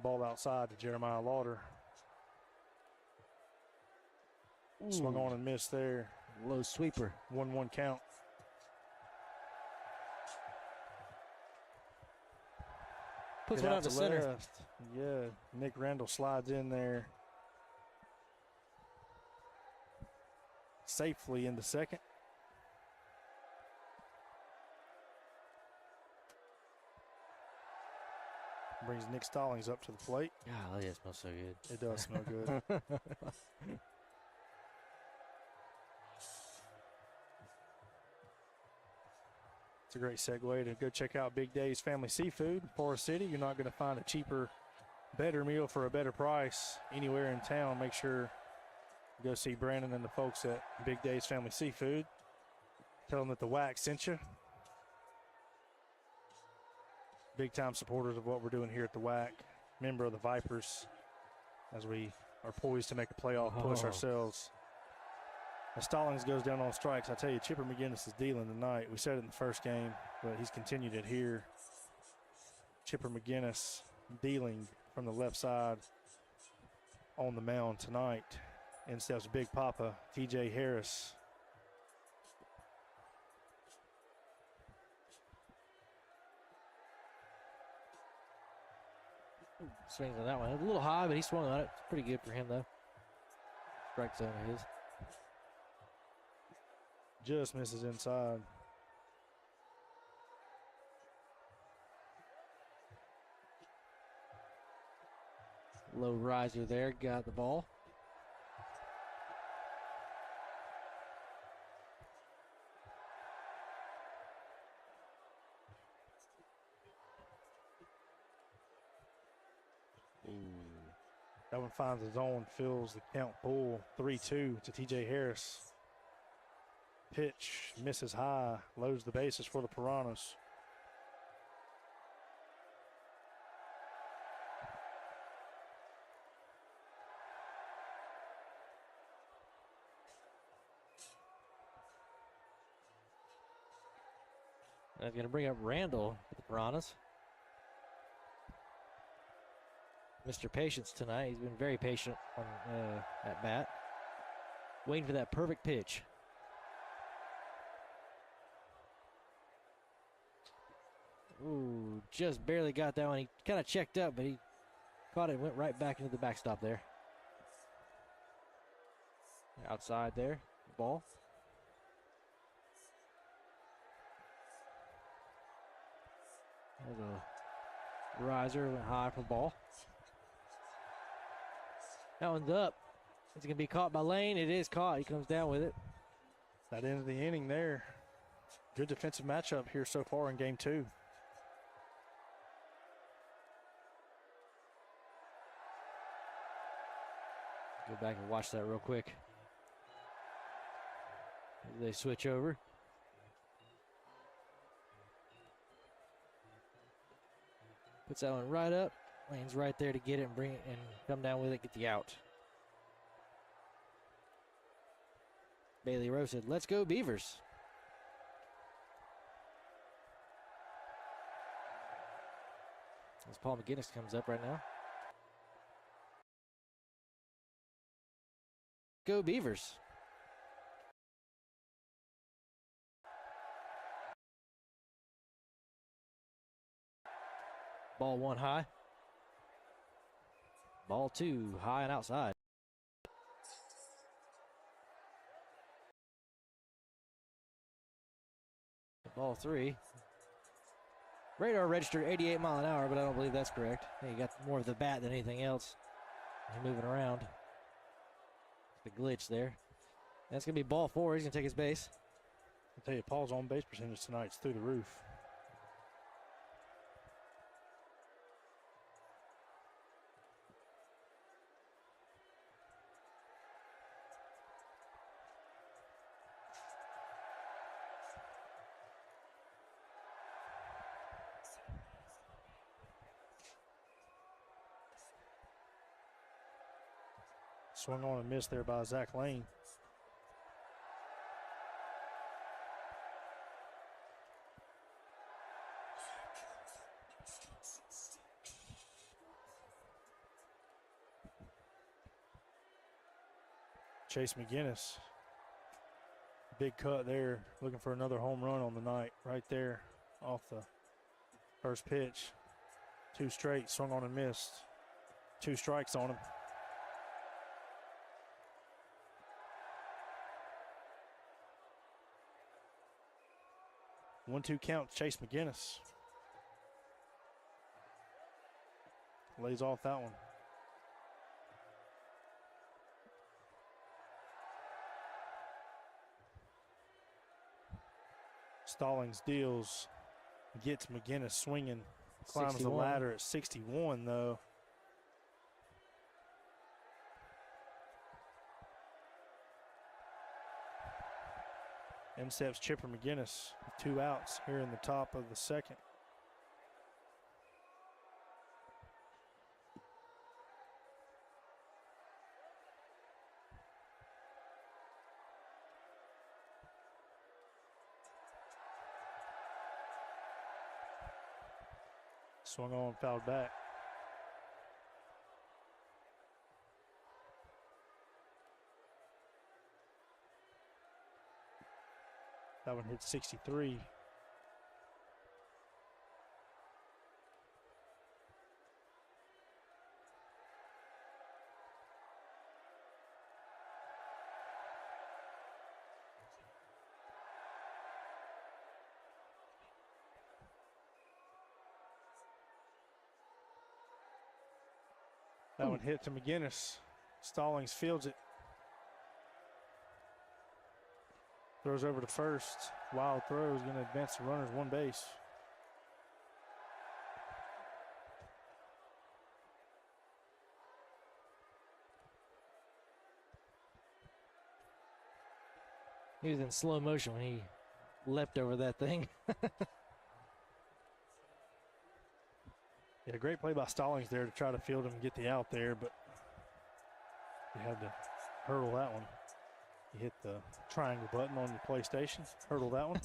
Ball outside to Jeremiah Lauder. Swung on and missed there. Low sweeper. 1-1 count. Puts Get one out to center. left. Yeah, Nick Randall slides in there safely into second. Brings Nick Stallings up to the plate. Golly, it smells so good. It does smell good. It's a great segue to go check out Big Dave's Family Seafood in Forest City. You're not going to find a cheaper, better meal for a better price anywhere in town. Make sure you go see Brandon and the folks at Big Dave's Family Seafood. Tell them that the WAC sent you. Big time supporters of what we're doing here at the WAC. Member of the Vipers as we are poised to make a playoff push ourselves. As Stallings goes down on strikes, I tell you, Chipper McGinnis is dealing tonight. We said it in the first game, but he's continued it here. Chipper McGinnis dealing from the left side on the mound tonight. In steps Big Papa, TJ Harris. Swings on that one. A little high, but he swung on it. It's pretty good for him, though. Strike zone of his. Just misses inside. Low riser there. Got the ball. That one finds the zone, fills the count pull. 3-2 to TJ Harris. Pitch misses high, loads the bases for the Piranhas. That's going to bring up Randall for the Piranhas. Mr. Patience tonight. He's been very patient on at bat. Waiting for that perfect pitch. Ooh, just barely got that one. He kind of checked up, but he caught it and went right back into the backstop there. Outside there, ball. There's a riser, went high for ball. That one's up. It's going to be caught by Lane. It is caught. He comes down with it. That end of the inning there. Good defensive matchup here so far in game 2. Go back and watch that real quick. They switch over. Puts that one right up. Lane's right there to get it and bring it and come down with it, get the out. Bailey Rose said, "Let's go Beavers." As Paul McGinnis comes up right now. Go Beavers. Ball 1 high. Ball 2 high and outside. Ball 3. Radar registered 88 mile an hour, but I don't believe that's correct. I think he got more of the bat than anything else. He's moving around. The glitch there. That's going to be ball 4. He's going to take his base. I'll tell you, Paul's on base percentage tonight is through the roof. Swung on and missed there by Zach Lane. Chase McGinnis. Big cut there, looking for another home run on the night right there off the first pitch. 2 straight, swung on and missed. 2 strikes on him. 1-2 count, Chase McGinnis. Lays off that one. Stallings deals, gets McGinnis swinging, climbs 61. the ladder at 61 though. In steps Chipper McGinnis with 2 outs here in the top of the second. Swung on, fouled back. That one hit 63. That one hit to McGinnis. Stallings fields it. Throws over to first. Wild throw is going to advance the runners 1 base. He was in slow motion when he leapt over that thing. Yeah, great play by Stallings there to try to field him and get the out there, but you had to hurdle that one. You hit the triangle button on your PlayStation, hurdle that one.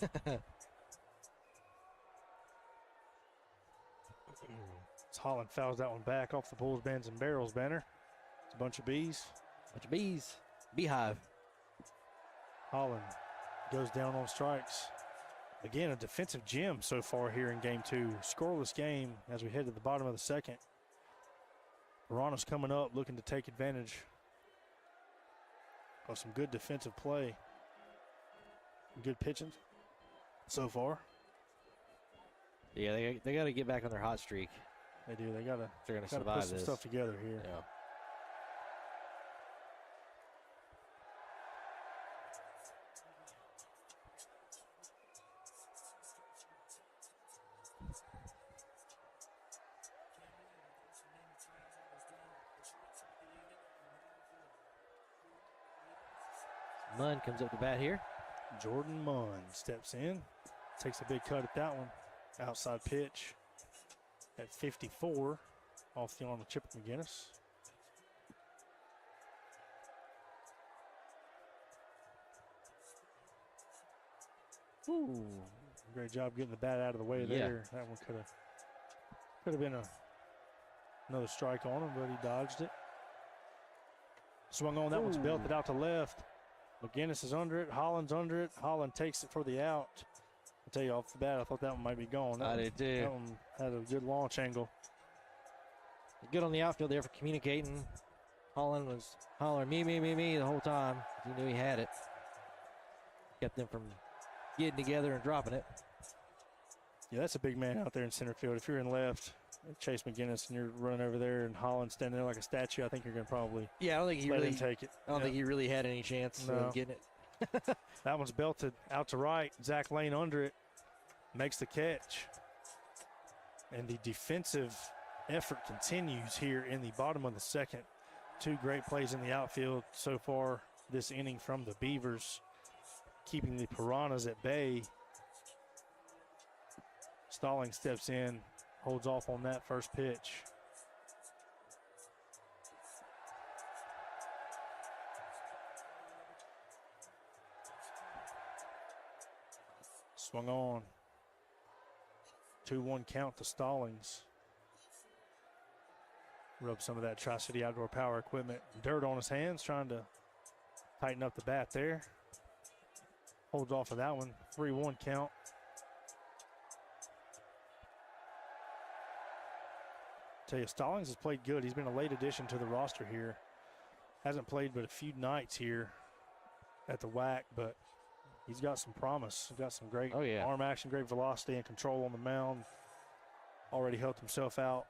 As Holland fouls that one back off the Bulls, Bands, and Barrels banner. It's a bunch of bees. Bunch of bees. Beehive. Holland goes down on strikes. Again, a defensive gem so far here in game 2. Scoreless game as we head to the bottom of the second. Piranhas coming up looking to take advantage of some good defensive play. Good pitching so far. Yeah, they got to get back on their hot streak. They do. They got to. They're going to Put survive some this. stuff together here. Yeah. Munn comes up to bat here. Jordan Munn steps in, takes a big cut at that one. Outside pitch at 54 off the arm of Chipper McGinnis. Ooh, great job getting the bat out of the way there. That one could have been another strike on him, but he dodged it. Swung on, that one's belted out to left. McGinnis is under it, Holland's under it. Holland takes it for the out. I'll tell you off the bat, I thought that one might be gone. I did too. That one had a good launch angle. Good on the outfield there for communicating. Holland was hollering me the whole time. He knew he had it. Kept them from getting together and dropping it. Yeah, that's a big man out there in center field. If you're in left, Chase McGinnis, and you're running over there and Holland standing there like a statue, I think you're going to probably Yeah, I don't think he let really him take it. I don't think he really had any chance No. of getting it. That one's belted out to right. Zach Lane under it, makes the catch. And the defensive effort continues here in the bottom of the second. 2 great plays in the outfield so far this inning from the Beavers, keeping the Piranhas at bay. Stallings steps in, holds off on that first pitch. Swung on. 2-1 count to Stallings. Rub some of that Tri-City Outdoor Power equipment dirt on his hands, trying to tighten up the bat there. Holds off of that one. 3-1 count. Tell you, Stallings has played good. He's been a late addition to the roster here. Hasn't played but a few nights here at the WAC, but he's got some promise. He's got some great arm action, great velocity and control on the mound. Already helped himself out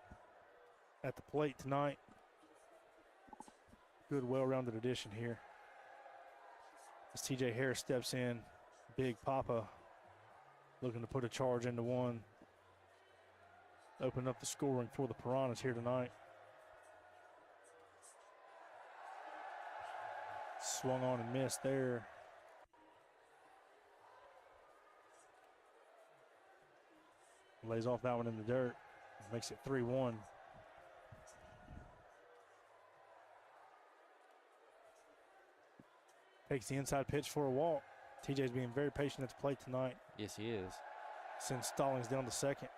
at the plate tonight. Good, well-rounded addition here. As TJ Harris steps in, Big Papa looking to put a charge into one. Open up the scoring for the Piranhas here tonight. Swung on and missed there. Lays off that one in the dirt. Makes it 3-1. Takes the inside pitch for a walk. TJ's being very patient at the plate tonight. Yes, he is. Sends Stallings down to second.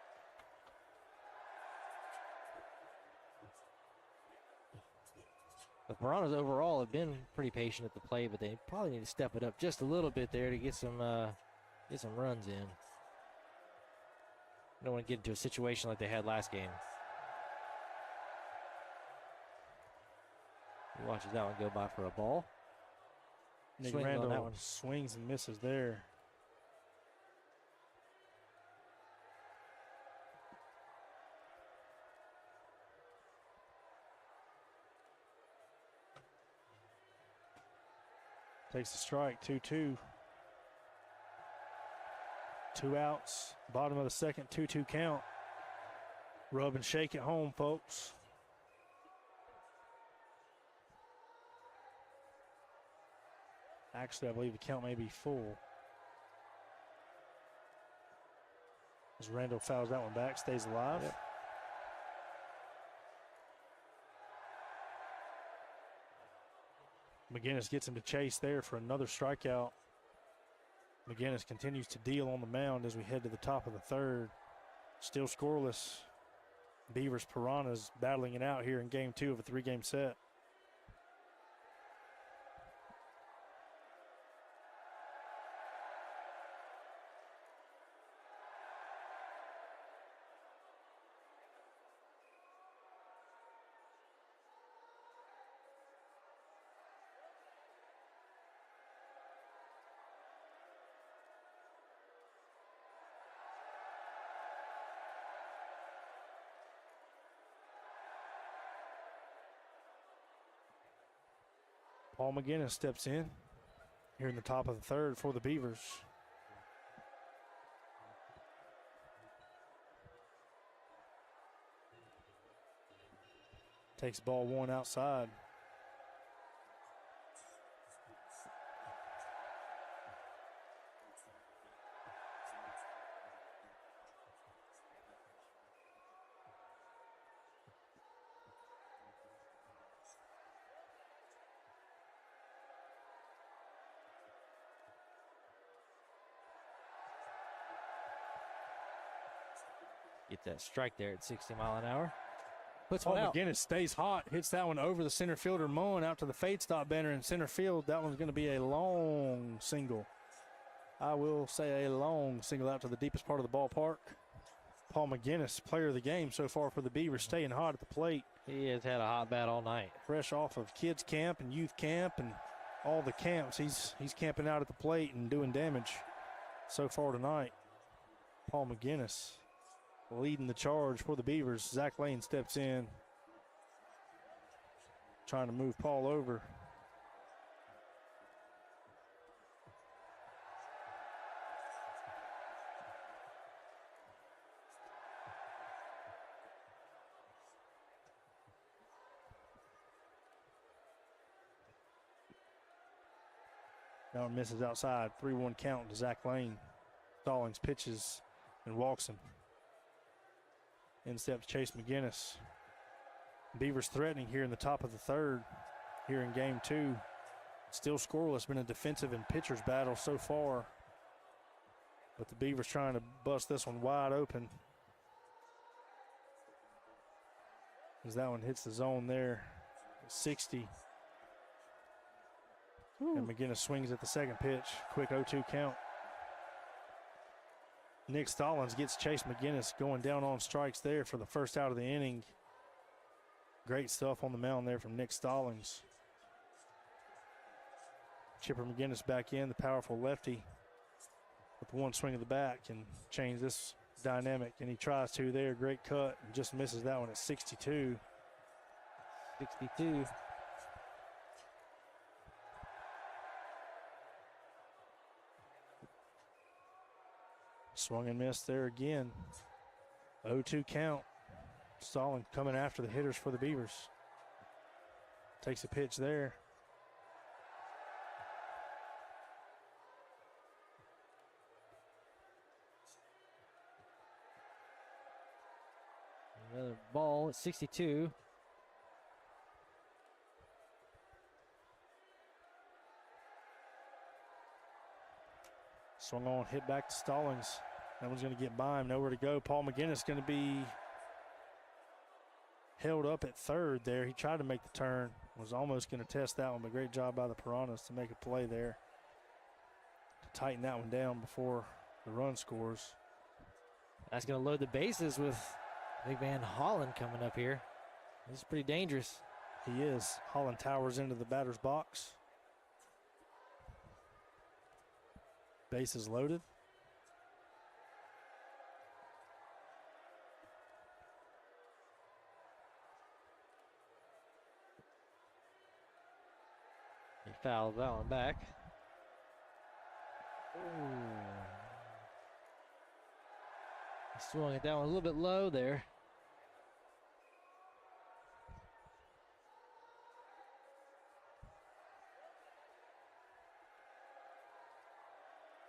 The Piranhas overall have been pretty patient at the plate, but they probably need to step it up just a little bit there to get some runs in. Don't want to get into a situation like they had last game. He watches that one go by for a ball. Nick Swings on that Randall one. swings and misses there. Takes the strike, 2-2. 2 outs, bottom of the second, 2-2 count. Rub and shake at home, folks. Actually, I believe the count may be full. As Randall fouls that one back, stays alive. Yep. McGinnis gets him to chase there for another strikeout. McGinnis continues to deal on the mound as we head to the top of the third. Still scoreless. Beavers Piranhas battling it out here in game 2 of a 3-game set. Paul McGinnis steps in here in the top of the third for the Beavers. Takes ball 1 outside. Get that strike there at 60 mile an hour. Puts Paul one out. McGinnis stays hot, hits that one over the center fielder Moen out to the fade stop banner in center field. That one's going to be a long single. I will say a long single out to the deepest part of the ballpark. Paul McGinnis, player of the game so far for the Beavers, staying hot at the plate. He has had a hot bat all night. Fresh off of kids camp and youth camp and all the camps. He's camping out at the plate and doing damage so far tonight. Paul McGinnis leading the charge for the Beavers. Zach Lane steps in, trying to move Paul over. Now it misses outside. 3-1 count to Zach Lane. Stallings pitches and walks him. In steps Chase McGinnis. Beavers threatening here in the top of the third here in game 2. Still scoreless, been a defensive and pitcher's battle so far. But the Beavers trying to bust this one wide open. As that one hits the zone there, 60. And McGinnis swings at the second pitch. Quick 0-2 count. Nick Stallings gets Chase McGinnis going down on strikes there for the first out of the inning. Great stuff on the mound there from Nick Stallings. Chipper McGinnis back in, the powerful lefty, with one swing of the bat can change this dynamic, and he tries to there. Great cut, and just misses that one at 62. 62. Swung and missed there again. 0-2 count. Stallings coming after the hitters for the Beavers. Takes a pitch there. Another ball at 62. Swung on, hit back to Stallings. That one's going to get by him, nowhere to go. Paul McGinnis going to be held up at third there. He tried to make the turn, was almost going to test that one, but great job by the Piranhas to make a play there to tighten that one down before the run scores. That's going to load the bases with big man Holland coming up here. This is pretty dangerous. He is. Holland towers into the batter's box. Bases loaded. He fouled that one back. Ooh. He swung it down a little bit low there.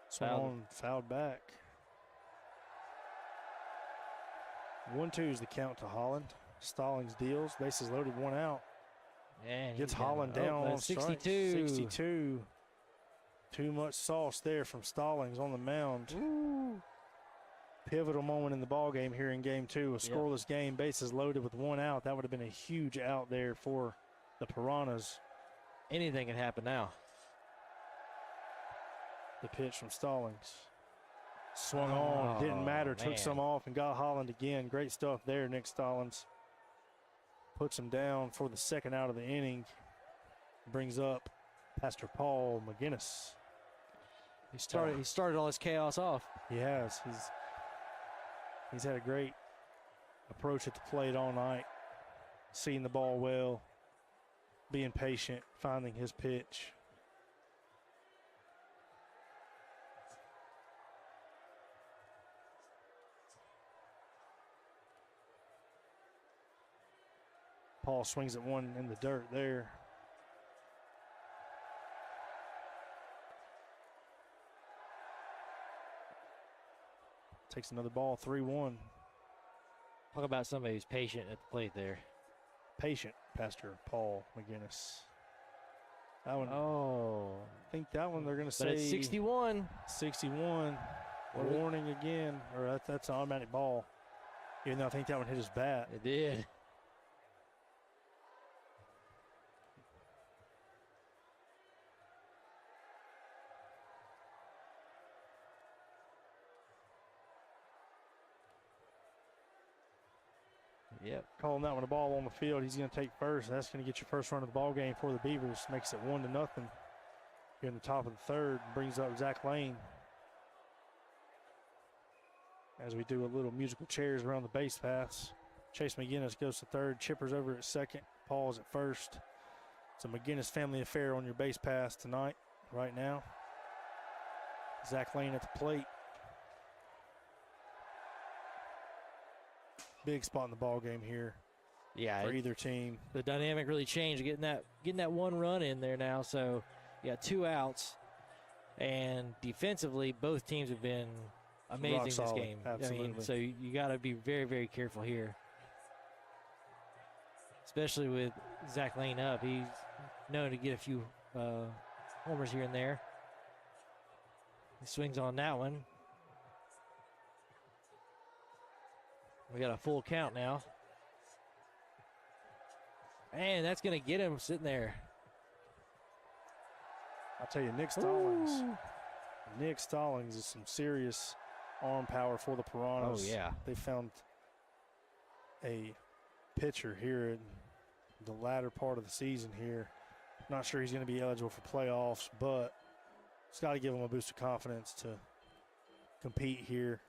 Swung on, fouled back. 1-2 is the count to Holland. Stallings deals, bases loaded, one out. And Gets Holland down on 62. strike. 62. Too much sauce there from Stallings on the mound. Ooh. Pivotal moment in the ball game here in game two. A scoreless game, bases loaded with one out. That would have been a huge out there for the Piranhas. Anything can happen now. The pitch from Stallings. Swung on, didn't matter, took man. some off and got Holland again. Great stuff there, Nick Stallings. Puts him down for the second out of the inning. Brings up Pastor Paul McGinnis. He started all this chaos off. He has. He's had a great approach at the plate all night. Seeing the ball well, being patient, finding his pitch. Paul swings at one in the dirt there. Takes another ball, 3-1. Talk about somebody who's patient at the plate there. Patient, Pastor Paul McGinnis. That one, Oh. I think that one they're going to But say it's 61. 61. Warning again, or that's an automatic ball. Even though I think that one hit his bat. It did. Yep. Calling that one a ball on the field. He's going to take first. That's going to get your first run of the ball game for the Beavers. Makes it 1-0 here in the top of the third. Brings up Zach Lane. As we do a little musical chairs around the base paths. Chase McGinnis goes to third. Chipper's over at second. Paul's at first. It's a McGinnis family affair on your base paths tonight, right now. Zach Lane at the plate. Big spot in the ball game here Yeah. for either team. The dynamic really changed, getting that one run in there now. So you got 2 outs, and defensively both teams have been amazing Rock this solid, game. absolutely. I mean, so you got to be very, very careful here, especially with Zach Lane up. He's known to get a few homers here and there. He swings on that one. We got a full count now. And that's going to get him sitting there. I'll tell you, Nick Stallings. Ooh. Nick Stallings is some serious arm power for the Piranhas. Oh, yeah. They found a pitcher here the latter part of the season here. Not sure he's going to be eligible for playoffs, but it's got to give him a boost of confidence to compete here.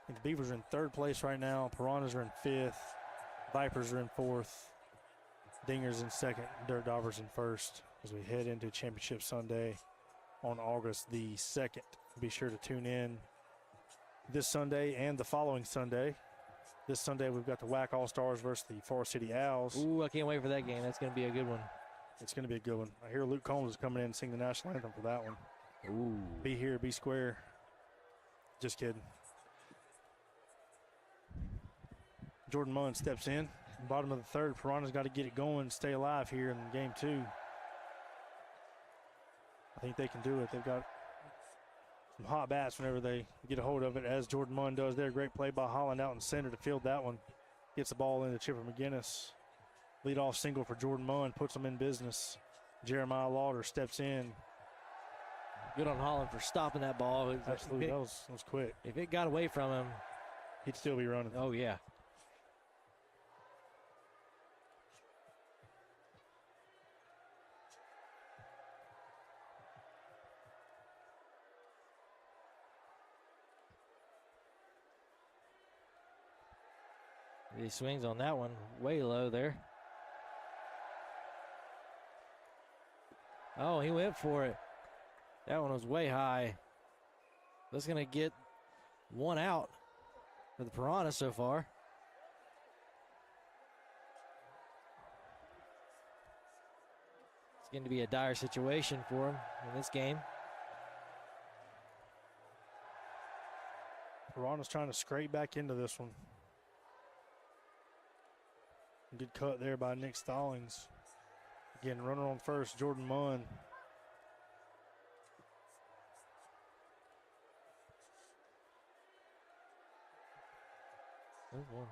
I think the Beavers are in 3rd place right now. Piranhas are in 5th. Vipers are in 4th. Dingers in 2nd. Dirt Daubers in 1st as we head into Championship Sunday on August the 2nd. Be sure to tune in this Sunday and the following Sunday. This Sunday we've got the WAC All-Stars versus the Forest City Owls. Ooh, I can't wait for that game. That's going to be a good one. It's going to be a good one. I hear Luke Combs is coming in and sing the national anthem for that one. Ooh. Be here, be square. Just kidding. Jordan Munn steps in. Bottom of the 3rd. Piranha's got to get it going, stay alive here in game 2. I think they can do it. They've got some hot bats whenever they get a hold of it, as Jordan Munn does there. Great play by Holland out in center to field that one. Gets the ball into Chipper McGinnis. Lead-off single for Jordan Munn, puts them in business. Jeremiah Lauder steps in. Good on Holland for stopping that ball. Absolutely, that was quick. If it got away from him, He'd still be running. oh, yeah. He swings on that one way low there. Oh, he went for it. That one was way high. That's going to get one out for the Piranhas so far. It's going to be a dire situation for him in this game. Piranha's trying to scrape back into this one. Good cut there by Nick Stallings. Again, runner on first, Jordan Munn. There's one.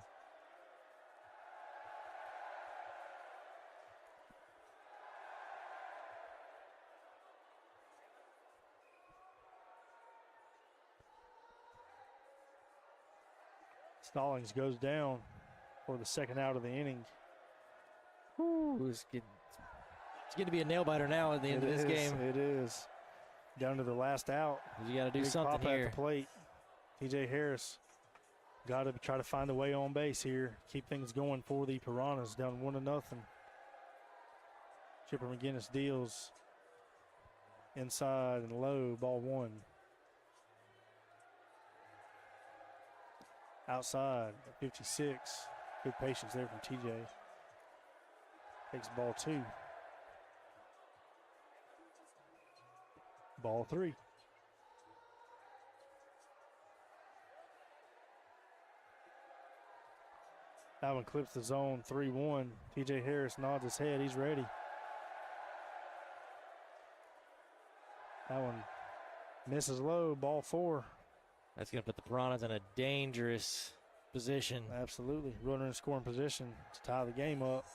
Stallings goes down for the 2nd out of the inning. Ooh, it's going to be a nail biter now at the end of this game. It is. Down to the last out. You got to do Big something pop here. at the plate. TJ Harris got to try to find a way on base here. Keep things going for the Piranhas, down 1-0. Chipper McGinnis deals inside and low, ball 1. Outside at 56. Good patience there from TJ. Takes ball 2. Ball 3. That one clips the zone, 3-1. TJ Harris nods his head, he's ready. That one misses low, ball 4. That's going to put the Piranhas in a dangerous position. Absolutely. Runner in scoring position to tie the game up.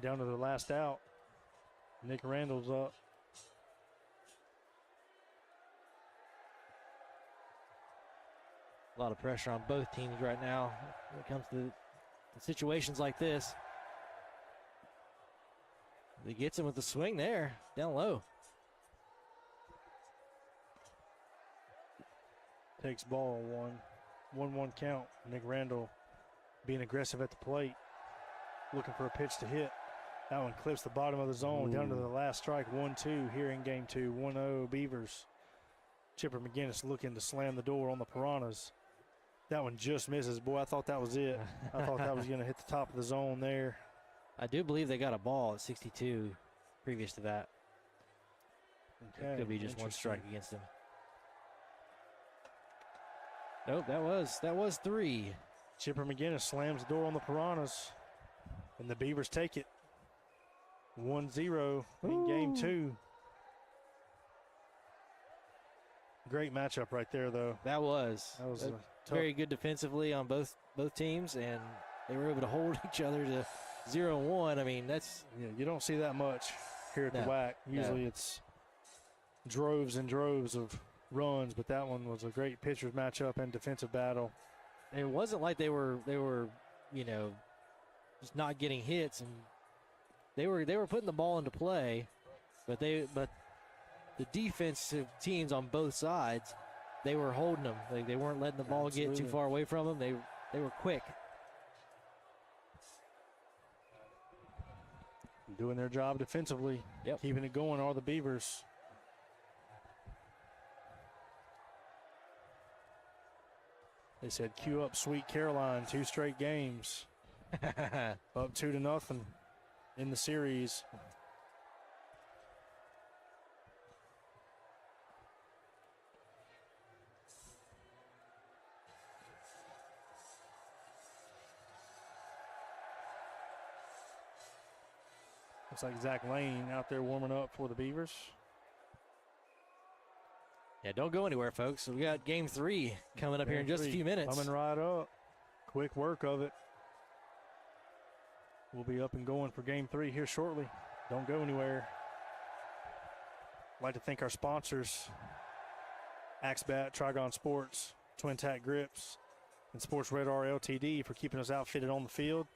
Down to the last out. Nick Randall's up. A lot of pressure on both teams right now when it comes to situations like this. He gets him with the swing there, down low. Takes ball 1. 1-1 count. Nick Randall being aggressive at the plate. Looking for a pitch to hit. That one clips the bottom of the zone. Down to the last strike. 1-2 here in game 2. 1-0 Beavers. Chipper McGinnis looking to slam the door on the Piranhas. That one just misses. Boy, I thought that was it. I thought that was going to hit the top of the zone there. I do believe they got a ball at 62 previous to that. Okay, It could be just one interesting. strike against him. Nope, that was 3. Chipper McGinnis slams the door on the Piranhas. And the Beavers take it. 1-0 in game 2. Great matchup right there, though. That was That was a tough. very good defensively on both teams, and they were able to hold each other to 0-1. I mean, that's Yeah, you don't see that much here at the No, WAC. Usually no. it's droves and droves of runs, but that one was a great pitcher's matchup and defensive battle. it wasn't like they were just not getting hits, and they were putting the ball into play, but the defensive teams on both sides, they were holding them. They weren't letting the ball get too far away from them. They were quick. Doing their job defensively. Yep. Keeping it going are the Beavers. They said, cue up Sweet Caroline, 2 straight games. Up 2-0 in the series. Looks like Zach Lane out there warming up for the Beavers. Yeah, don't go anywhere, folks. So we got game 3 coming up here in just a few minutes. Coming right up. Quick work of it. We'll be up and going for game 3 here shortly. Don't go anywhere. I'd like to thank our sponsors, Axbat, Trigon Sports, Twin Tack Grips, and Sports Radar LTD for keeping us outfitted on the field.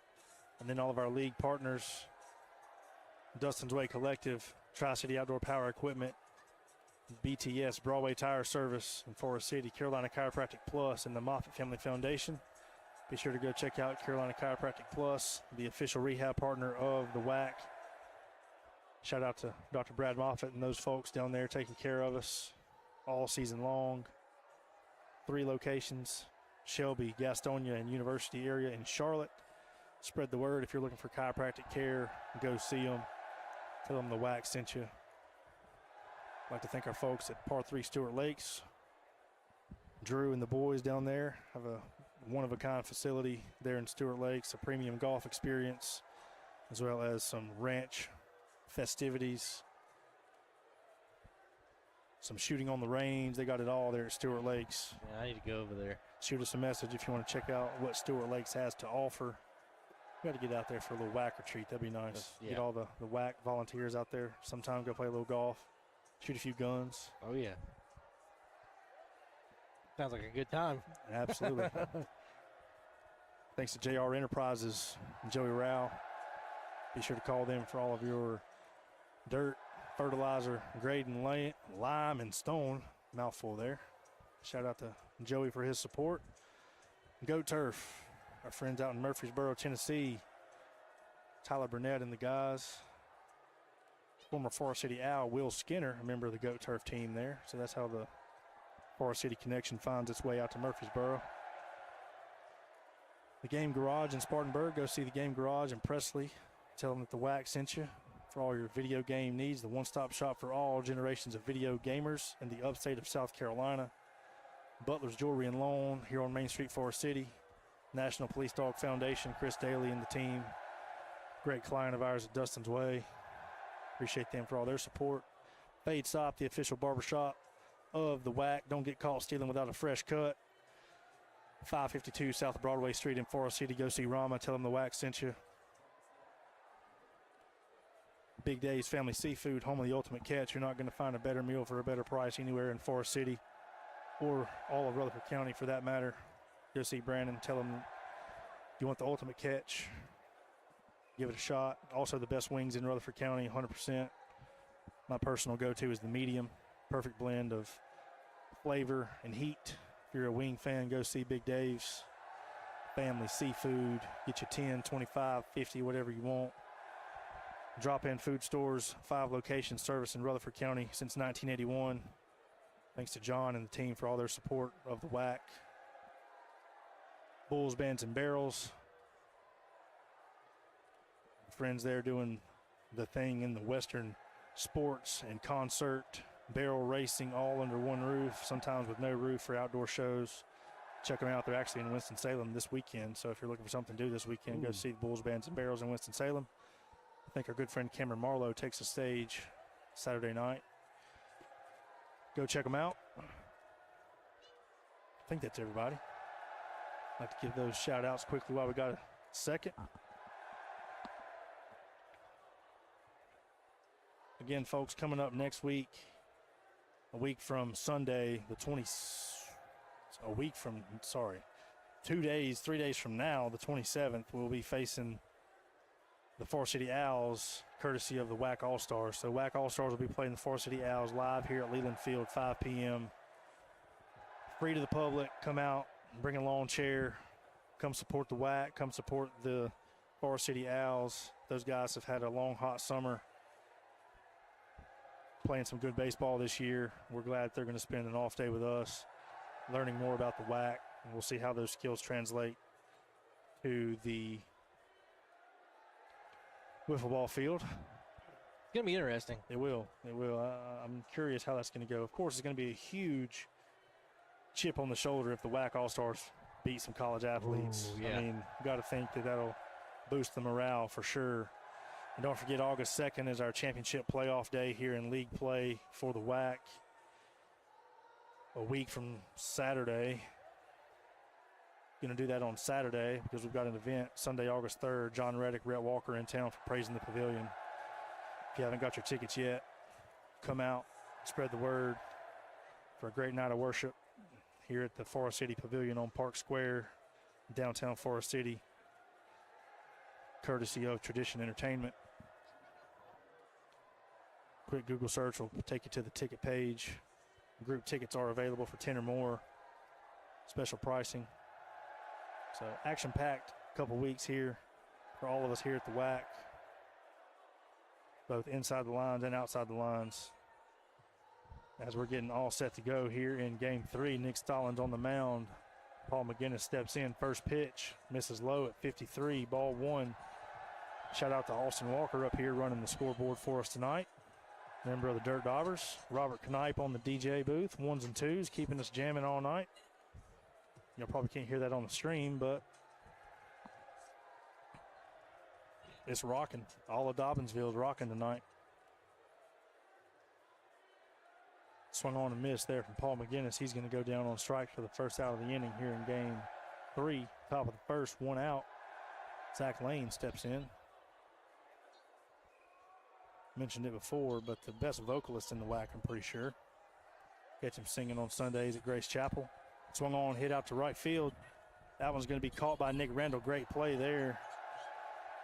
And then all of our league partners, Dustin's Way Collective, Tri-City Outdoor Power Equipment, BTS, Broadway Tire Service in Forest City, Carolina Chiropractic Plus, and the Moffitt Family Foundation. Be sure to go check out Carolina Chiropractic Plus, the official rehab partner of the WAC. Shout out to Dr. Brad Moffitt and those folks down there taking care of us all season long. 3 locations, Shelby, Gastonia, and University area in Charlotte. Spread the word if you're looking for chiropractic care. Go see them. Tell them the WAC sent you. I'd like to thank our folks at Par 3 Stewart Lakes. Drew and the boys down there have a one-of-a-kind facility there in Stewart Lakes, a premium golf experience, as well as some ranch festivities, some shooting on the range. They got it all there at Stewart Lakes. Yeah, I need to go over there. Shoot us a message if you want to check out what Stewart Lakes has to offer. We got to get out there for a little WAC retreat. That'd be nice. Yeah. Get all the WAC volunteers out there sometime, go play a little golf, shoot a few guns. Oh, yeah. Sounds like a good time. Absolutely. Thanks to JR Enterprises and Joey Rao. Be sure to call them for all of your dirt, fertilizer, grade, and lime and stone. Mouthful there. Shout out to Joey for his support. Go Turf, our friends out in Murfreesboro, Tennessee. Tyler Burnett and the guys. Former Forest City Owl, Will Skinner, a member of the Goat Turf team there. So that's how the Forest City connection finds its way out to Murfreesboro. The Game Garage in Spartanburg. Go see the Game Garage in Presley. Tell them that the WAC sent you for all your video game needs. The one-stop shop for all generations of video gamers in the upstate of South Carolina. Butler's Jewelry and Loan here on Main Street, Forest City. National Police Dog Foundation, Chris Daly and the team. Great client of ours at Dustin's Way. Appreciate them for all their support. Fade Sop, the official barbershop of the WAC. Don't get caught stealing without a fresh cut. 552 South Broadway Street in Forest City. Go see Rama. Tell them the WAC sent you. Big Days Family Seafood, home of the ultimate catch. You're not going to find a better meal for a better price anywhere in Forest City or all of Rutherford County for that matter. Go see Brandon. Tell him you want the ultimate catch. Give it a shot. Also the best wings in Rutherford County, 100%. My personal go-to is the medium. Perfect blend of flavor and heat. If you're a wing fan, go see Big Dave's Family Seafood. Get you 10, 25, 50, whatever you want. Drop-in food stores, 5 locations, service in Rutherford County since 1981. Thanks to John and the team for all their support of the WAC. Bulls, Bands, and Barrels. Friends there doing the thing in the Western sports and concert, barrel racing, all under one roof, sometimes with no roof for outdoor shows. Check them out. They're actually in Winston-Salem this weekend, so if you're looking for something to do this weekend, go see the Bulls, Bands, and Barrels in Winston-Salem. I think our good friend Cameron Marlowe takes the stage Saturday night. Go check them out. I think that's everybody. I'd like to give those shout-outs quickly while we got a second. Again, folks, coming up next week, a week from Sunday, the 20th. A week from, 3 days from now, the 27th, we'll be facing the Forest City Owls, courtesy of the WAC All-Stars. So WAC All-Stars will be playing the Forest City Owls live here at Leland Field, 5 p.m. Free to the public. Come out, bring a lawn chair, come support the WAC, come support the Forest City Owls. Those guys have had a long, hot summer playing some good baseball this year. We're glad they're going to spend an off day with us, learning more about the WAC, and we'll see how those skills translate to the wiffle ball field. It's going to be interesting. It will. It will. I'm curious how that's going to go. Of course, it's going to be a huge chip on the shoulder if the WAC All-Stars beat some college athletes. Ooh, yeah. I mean, you got to think that that'll boost the morale for sure. And don't forget, August 2nd is our championship playoff day here in league play for the WAC. A week from Saturday. Going to do that on Saturday because we've got an event Sunday, August 3rd. John Reddick, Rhett Walker in town for Praising the Pavilion. If you haven't got your tickets yet, come out, spread the word for a great night of worship here at the Forest City Pavilion on Park Square, downtown Forest City, courtesy of Tradition Entertainment. Quick Google search will take you to the ticket page. Group tickets are available for 10 or more. Special pricing. So action-packed couple weeks here for all of us here at the WAC, both inside the lines and outside the lines. As we're getting all set to go here in Game 3, Nick Stallings on the mound. Paul McGinnis steps in, first pitch, misses low at 53, ball 1. Shout out to Austin Walker up here running the scoreboard for us tonight. Member of the Dirt Daubers. Robert Knipe on the DJ booth, 1s and 2s, keeping us jamming all night. You probably can't hear that on the stream, but it's rocking. All of Dobbinsville is rocking tonight. Swung on and missed there from Paul McGinnis. He's going to go down on strikes for the first out of the inning here in Game 3. Top of the first, 1 out. Zach Lane steps in. Mentioned it before, but the best vocalist in the WAC, I'm pretty sure. Catch him singing on Sundays at Grace Chapel. Swung on, hit out to right field. That one's going to be caught by Nick Randall. Great play there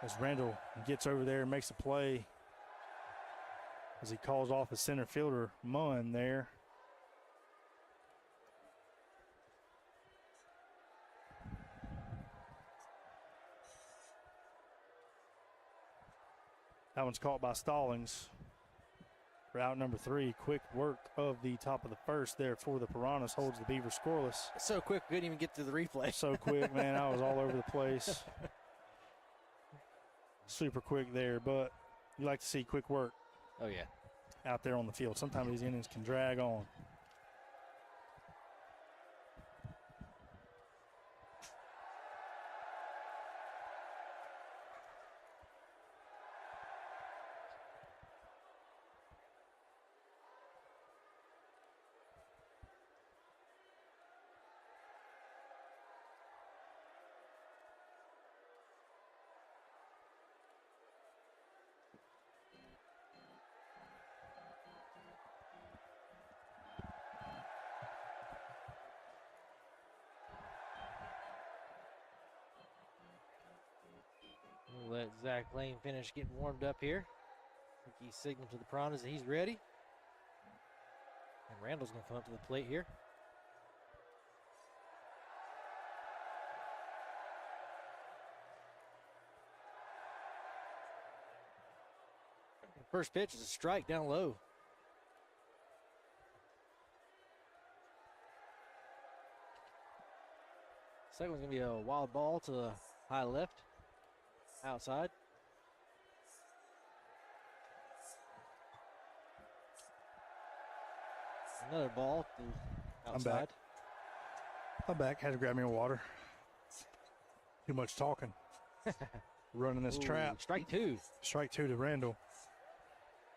as Randall gets over there and makes a play as he calls off the center fielder, Munn, there. That one's caught by Stallings for out number 3. Quick work of the top of the first there for the Piranhas, holds the Beavers scoreless. So quick, we couldn't even get to the replay. So quick, man. I was all over the place. Super quick there, but you like to see quick work. Oh, yeah. Out there on the field. Sometimes these innings can drag on. We'll let Zach Lane finish getting warmed up here. I think he signaled to the Piranhas that he's ready. And Randall's going to come up to the plate here. First pitch is a strike down low. Second one's going to be a wild ball to the high left. Outside. Another ball to outside. I'm back. Had to grab me a water. Too much talking. Running this trap. Strike 2. Strike 2 to Randall.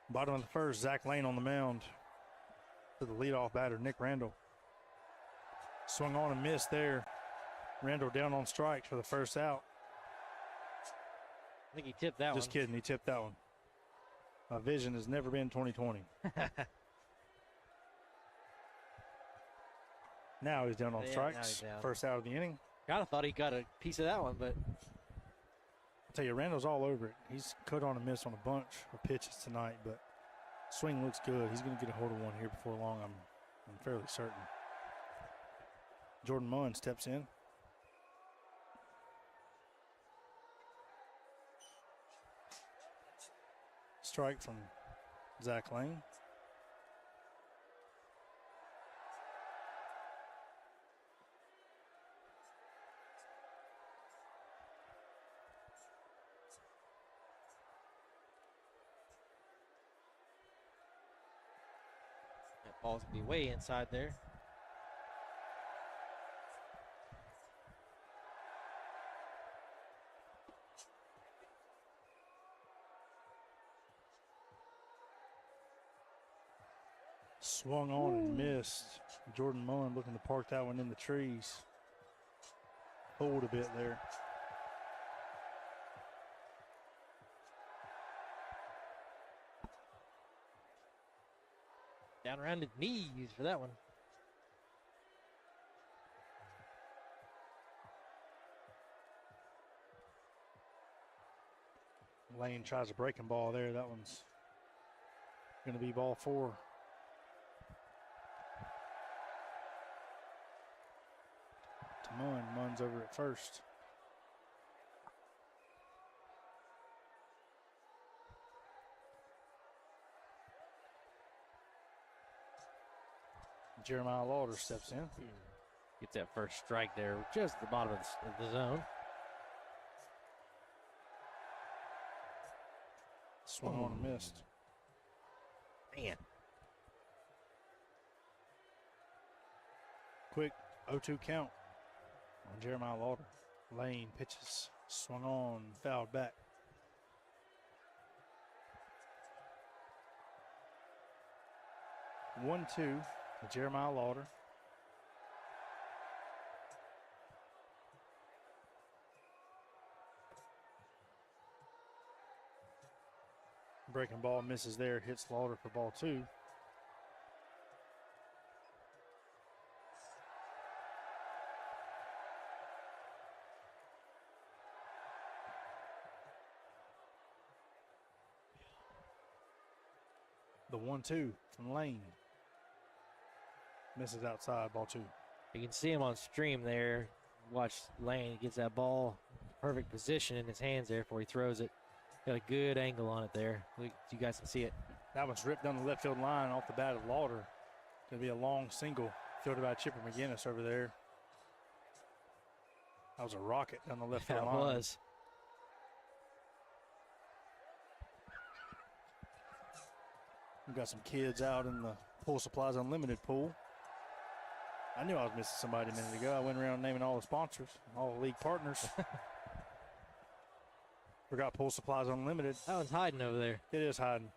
Bottom of the first, Zach Lane on the mound to the leadoff batter, Nick Randall. Swung on and missed there. Randall down on strikes for the first out. I think he tipped that one. Just kidding, he tipped that one. My vision has never been 20/20. Now he's down on Yeah, strikes. now he's down. First out of the inning. Kind of thought he got a piece of that one, but I tell you, Randall's all over it. He's cut on and missed on a bunch of pitches tonight, but swing looks good. He's going to get a hold of one here before long, I'm fairly certain. Jordan Munn steps in. Strike from Zach Lane. that ball's going to be way inside there. Swung on and missed. Jordan Mullen looking to park that one in the trees. Hold a bit there. Down around his knees for that one. Lane tries a breaking ball there. That one's going to be ball 4. To Munn. Munn's over at first. Jeremiah Lauder steps in. Gets that first strike there, just at the bottom of the zone. Swung on and missed. Man. Quick 0-2 count on Jeremiah Lauder. Lane pitches. Swung on, fouled back. One, 2 to Jeremiah Lauder. Breaking ball misses there, hits Lauder for ball 2. The 1-2 from Lane. Misses outside, ball 2. You can see him on stream there. Watch Lane, he gets that ball, perfect position in his hands there before he throws it. Got a good angle on it there. You guys can see it. That one's ripped down the left field line off the bat of Lauder. Going to be a long single fielded by Chipper McGinnis over there. That was a rocket down the left field That line. was. We've got some kids out in the Pool Supplies Unlimited pool. I knew I was missing somebody a minute ago. I went around naming all the sponsors, all the league partners. Forgot Pool Supplies Unlimited. That one's hiding over there. It is hiding.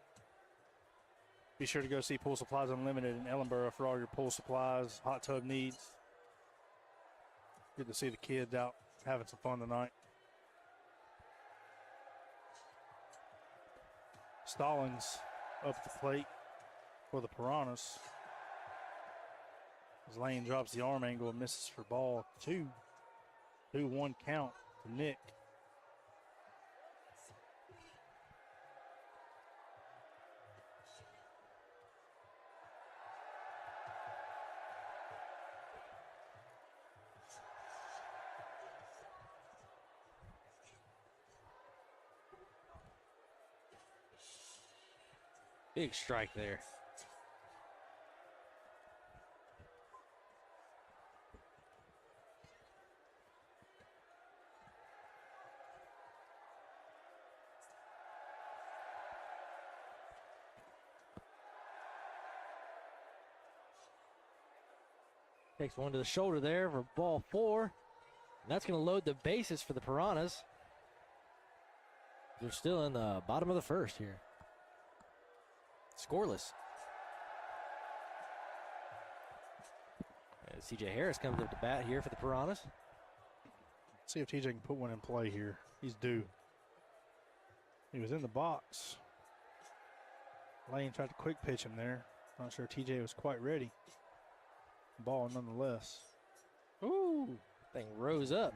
Be sure to go see Pool Supplies Unlimited in Ellenboro for all your pool supplies, hot tub needs. Good to see the kids out having some fun tonight. Stallings up the plate for the Piranhas. As Lane drops the arm angle and misses for ball 2. 2-1 count to Nick. Big strike there. Takes one to the shoulder there for ball 4. And that's going to load the bases for the Piranhas. They're still in the bottom of the first here. Scoreless. As CJ Harris comes up to bat here for the Piranhas. See if TJ can put one in play here. He's due. He was in the box. Lane tried to quick pitch him there. Not sure TJ was quite ready. Ball nonetheless. Ooh, Thing rose up.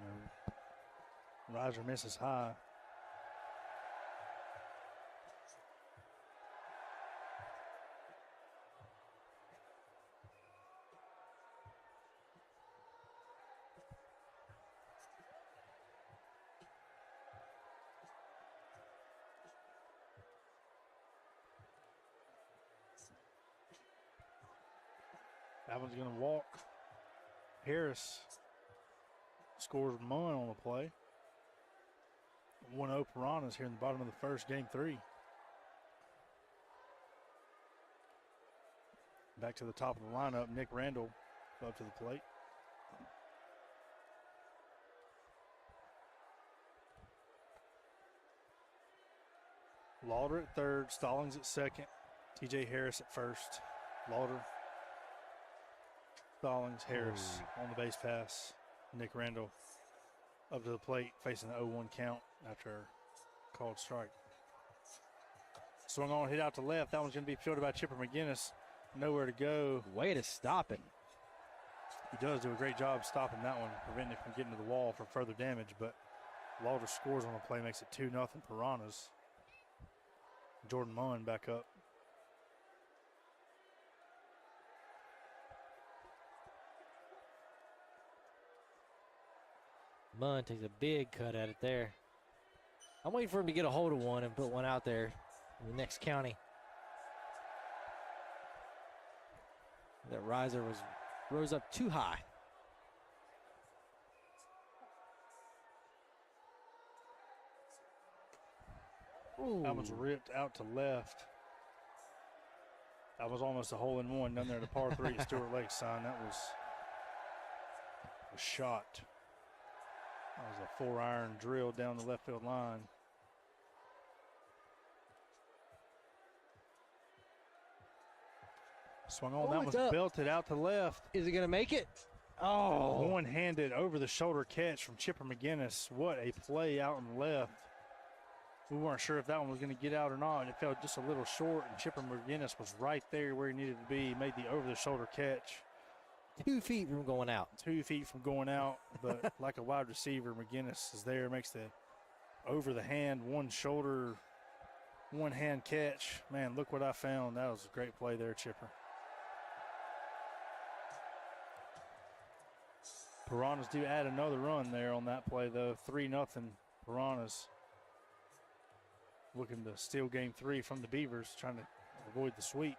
Riser misses high. That one's going to walk. Harris scores Munn on the play. 1-0 Piranhas here in the bottom of the first, game 3. Back to the top of the lineup, Nick Randall up to the plate. Lauder at third, Stallings at second, TJ Harris at first. Lauder, Stallings, Harris on the base pass. Nick Randall up to the plate, facing the 0-1 count after a called strike. Swung on, hit out to left. That one's going to be fielded by Chipper McGinnis. Nowhere to go. Way to stop it. He does do a great job stopping that one, preventing it from getting to the wall for further damage, but Lauder scores on the play, makes it 2-0 Piranhas. Jordan Munn back up. Munn takes a big cut at it there. I'm waiting for him to get a hold of one and put one out there in the next county. That riser rose up too high. Ooh. That one's ripped out to left. That was almost a hole-in-one down there at the par 3 at Stewart Lake sign. That was a shot. That was a 4-iron drill down the left field line. Swung on, that it's one's up. belted out to left. Is he going to make it? Oh. One-handed over-the-shoulder catch from Chipper McGinnis. What a play out on the left. We weren't sure if that one was going to get out or not. It fell just a little short, and Chipper McGinnis was right there where he needed to be. He made the over-the-shoulder catch. 2 feet from going out. 2 feet from going out, but like a wide receiver, McGinnis is there, makes the over-the-hand, one-shoulder, one-hand catch. Man, look what I found. That was a great play there, Chipper. Piranhas do add another run there on that play, though. 3-0 Piranhas. Looking to steal game 3 from the Beavers, trying to avoid the sweep.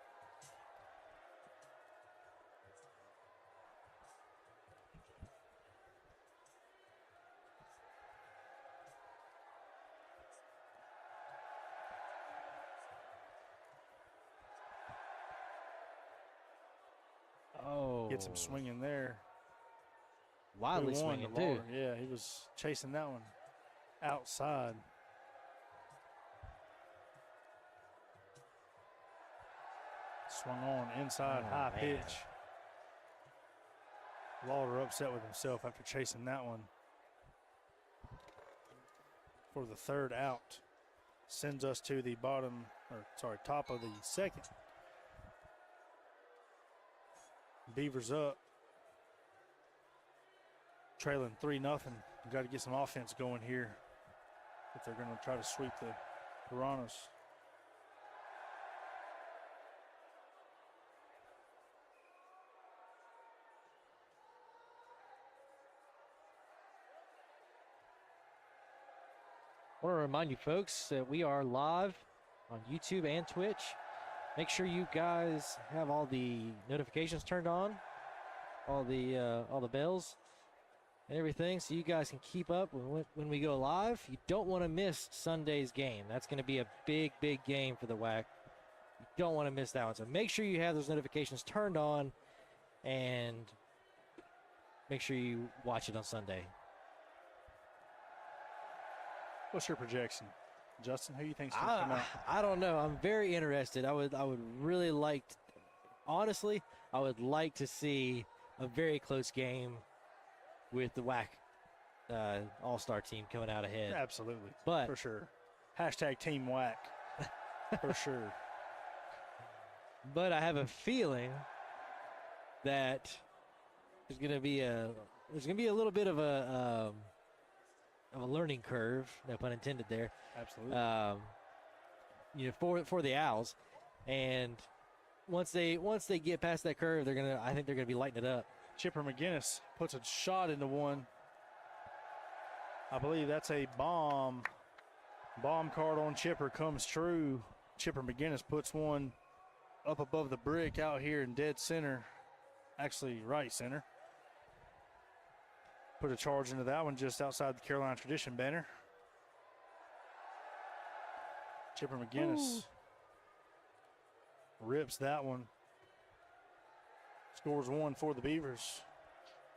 Oh. Gets him swinging there. Wildly 2-1 swinging, to too. Lauder. Yeah, he was chasing that one outside. Swung on inside, Oh, high man. pitch. Lauder upset with himself after chasing that one. For the 3rd out. Sends us to the top of the 2nd. Beavers up. Trailing 3-0. Got to get some offense going here if they're going to try to sweep the Piranhas. I want to remind you folks that we are live on YouTube and Twitch. Make sure you guys have all the notifications turned on, all the bells and everything, so you guys can keep up when we go live. You don't want to miss Sunday's game. That's going to be a big, big game for the WAC. You don't want to miss that one. So make sure you have those notifications turned on and make sure you watch it on Sunday. What's your projection, Justin? Who do you think's going to come out? I don't know. I'm very interested. I would really like, honestly, I would like to see a very close game with the WAC All-Star team coming out ahead. Absolutely, But for sure. Hashtag Team WAC, for sure. But I have a feeling that there's going to be a there's going to be a little bit of a learning curve, no pun intended there. Absolutely. For the Owls, and once they get past that curve, I think they're gonna be lighting it up. Chipper McGinnis puts a shot into one. I believe that's a bomb. Bomb card on Chipper comes true. Chipper McGinnis puts one up above the brick out here in dead center. Actually, right center. Put a charge into that one just outside the Carolina Tradition banner. Chipper McGinnis rips that one. Scores one for the Beavers.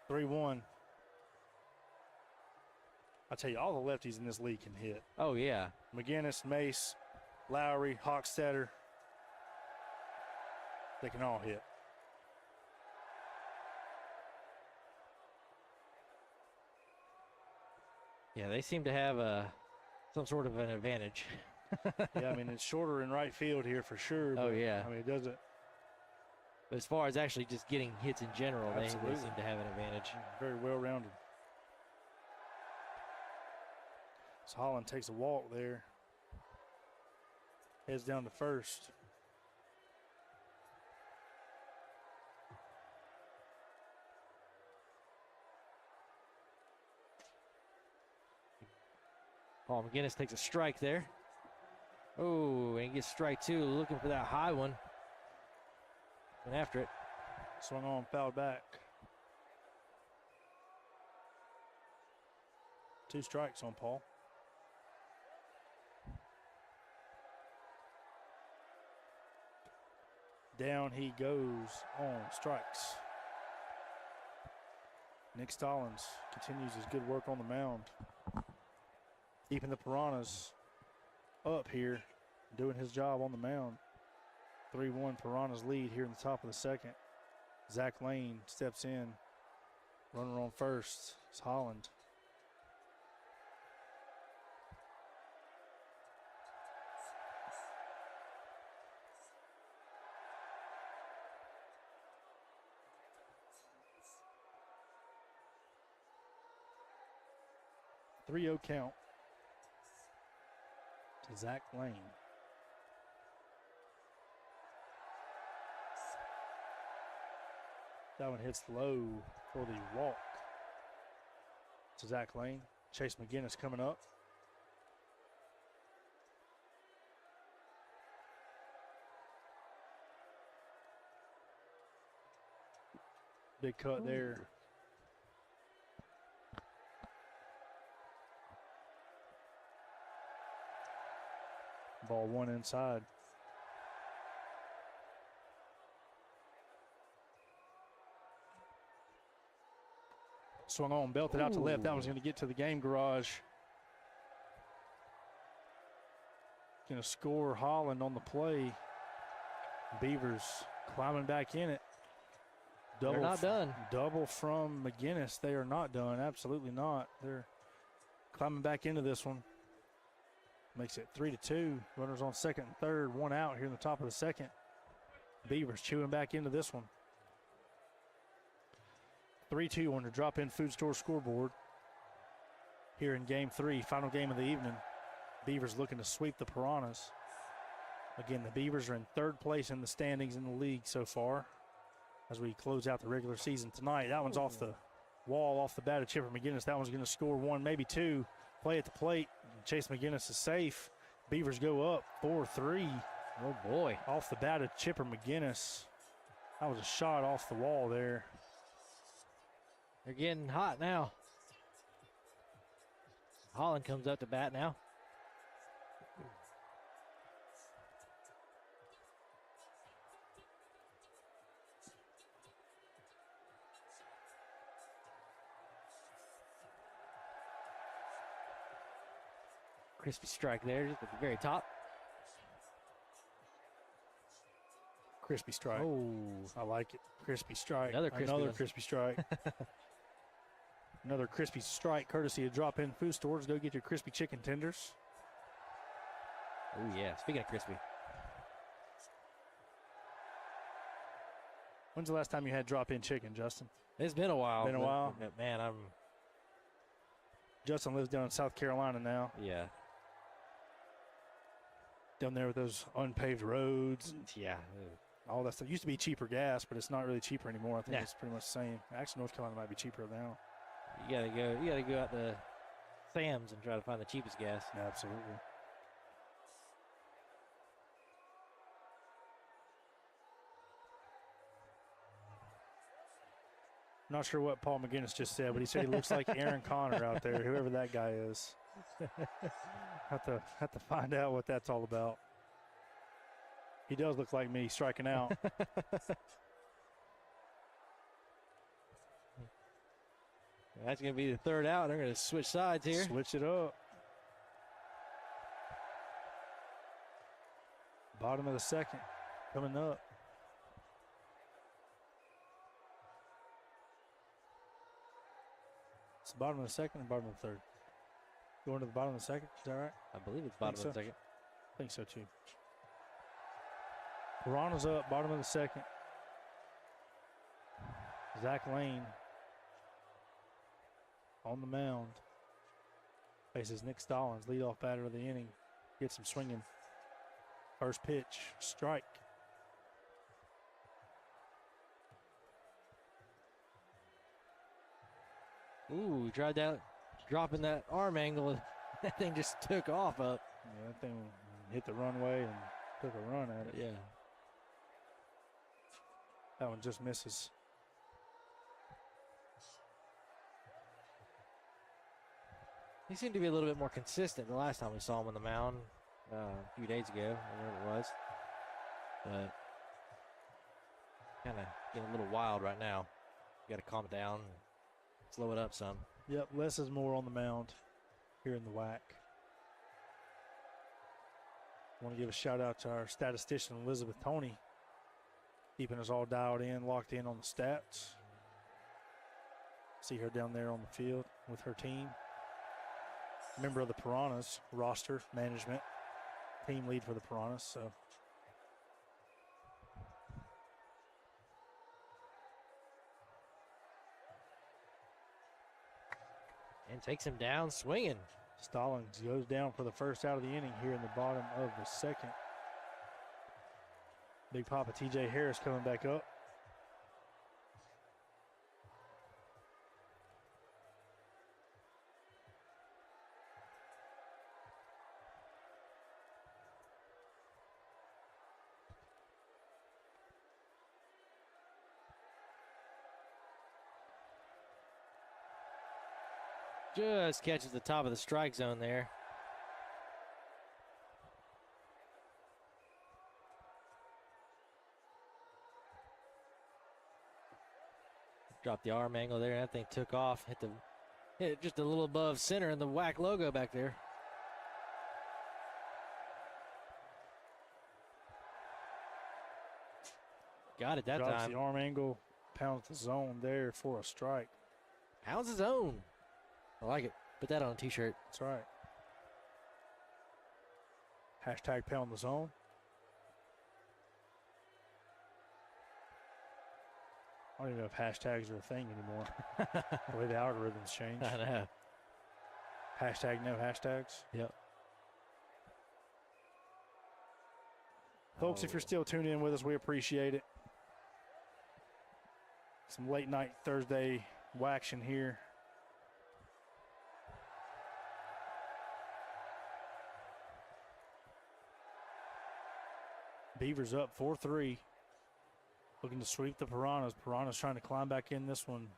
3-1. I tell you, all the lefties in this league can hit. Oh, yeah. McGinnis, Mace, Lowry, Hochstetter. They can all hit. Yeah, they seem to have some sort of an advantage. Yeah, I mean, it's shorter in right field here for sure. Oh, but, yeah. I mean, it doesn't. But as far as actually just getting hits in general, they seem Absolutely. to have an advantage. Very well rounded. So Holland takes a walk there. Heads down to first. Paul McGinnis takes a strike there. Oh, and he gets strike two, looking for that high one. Went after it. Swung on, fouled back. 2 strikes on Paul. Down he goes on strikes. Nick Stallings continues his good work on the mound. Keeping the Piranhas up here, doing his job on the mound. 3-1 Piranhas lead here in the top of the second. Zach Lane steps in. Runner on first. It's Holland. Three-0 count to Zach Lane. That one hits low for the walk to Zach Lane. Chase McGinnis coming up. Big cut there. Ball one inside. Swung on, belted out to left. That was going to get to the game garage. Going to score Holland on the play. Beavers climbing back in it. They're not done. Double from McGinnis. They are not done. Absolutely not. They're climbing back into this one. Makes it 3-2. Runners on second and third. One out here in the top of the second. Beavers chewing back into this one. 3-2 on the drop-in food store scoreboard. Here in game 3, final game of the evening. Beavers looking to sweep the Piranhas. Again, the Beavers are in third place in the standings in the league so far as we close out the regular season tonight. That one's off the wall, off the bat of Chipper McGinnis. That one's going to score one, maybe two. Play at the plate. Chase McGinnis is safe. Beavers go up 4-3. Oh, boy. Off the bat of Chipper McGinnis. That was a shot off the wall there. They're getting hot now. Holland comes up to bat now. Crispy strike there, just at the very top. Crispy strike. Oh, I like it. Crispy strike. Another crispy one. crispy strike. Another crispy strike courtesy of drop-in food stores. Go get your crispy chicken tenders. oh yeah. Speaking of crispy, When's the last time you had drop-in chicken, Justin? It's been a while. Been a while? but man, Justin lives down in South Carolina now. yeah. Down there with those unpaved roads. Yeah. All that stuff. Used to be cheaper gas, but it's not really cheaper anymore. I think Yeah. it's pretty much the same. Actually, North Carolina might be cheaper now. You gotta go out to Sam's and try to find the cheapest gas. Absolutely. Not sure what Paul McGinnis just said, but he said he looks like Aaron Connor out there, whoever that guy is. Have to find out what that's all about. He does look like me striking out. That's going to be the third out. They're going to switch sides here. Switch it up. Bottom of the second coming up. It's the bottom of the second or bottom of the third? Going to the bottom of the second, is that right? I believe it's bottom of the second. I think so too. Piranhas up, bottom of the second. Zach Lane on the mound. Faces Nick Stallings, leadoff batter of the inning. Gets him swinging. First pitch, strike. Ooh, he tried that, dropping that arm angle. That thing just took off up. Yeah, that thing hit the runway and took a run at it. Yeah. That one just misses. He seemed to be a little bit more consistent the last time we saw him on the mound a few days ago, whatever it was. But kind of getting a little wild right now. You got to calm it down, slow it up some. Yep, less is more on the mound here in the WAC. I want to give a shout out to our statistician, Elizabeth Toney, keeping us all dialed in, locked in on the stats. See her down there on the field with her team. Member of the Piranhas roster management, team lead for the Piranhas. So And takes him down swinging. Stallings goes down for the first out of the inning here in the bottom of the second. Big Papa TJ Harris coming back up. Just catches the top of the strike zone there. Dropped the arm angle there. That thing took off. Hit it just a little above center and the WAC logo back there. Got it that Drops time. the arm angle, pounds the zone there for a strike. Pounds his own. I like it. Put that on a t-shirt. That's right. Hashtag pound the zone. I don't even know if hashtags are a thing anymore. The way the algorithms change. I know. Hashtag no hashtags. Yep. Folks, if you're still tuned in with us, we appreciate it. Some late night Thursday action here. Beavers up 4-3. Looking to sweep the Piranhas. Piranhas trying to climb back in this one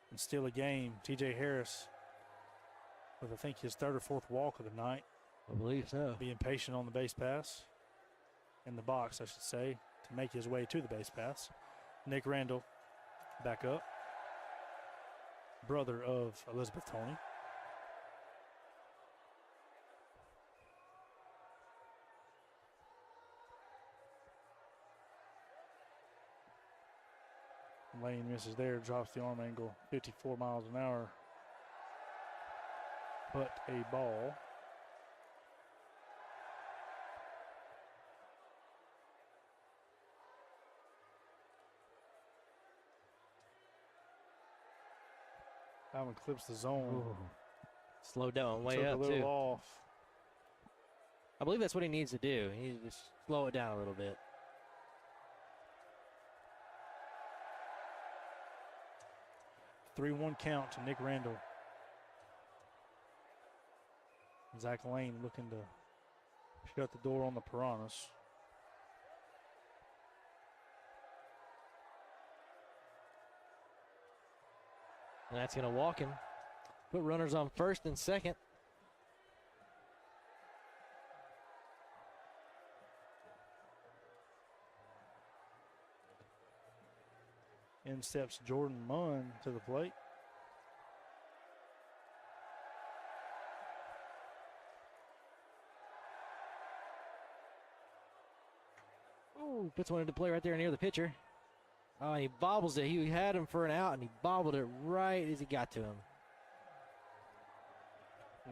and steal a game. TJ Harris with, I think, his third or fourth walk of the night. I believe so. Being patient on the base pass. In the box, I should say, to make his way to the base pass. Nick Randall back up. Brother of Elizabeth Toney. Lane misses there, drops the arm angle, 54 miles an hour. But a ball. That one clips the zone. Ooh. Slowed that one way Took up, a little too. off. I believe that's what he needs to do. He needs to just slow it down a little bit. Three-one count to Nick Randall. Zach Lane looking to shut the door on the Piranhas. And that's going to walk him. Put runners on first and second. In steps Jordan Munn to the plate. Ooh, puts one into play right there near the pitcher. Oh, and he bobbles it. He had him for an out, and he bobbled it right as he got to him.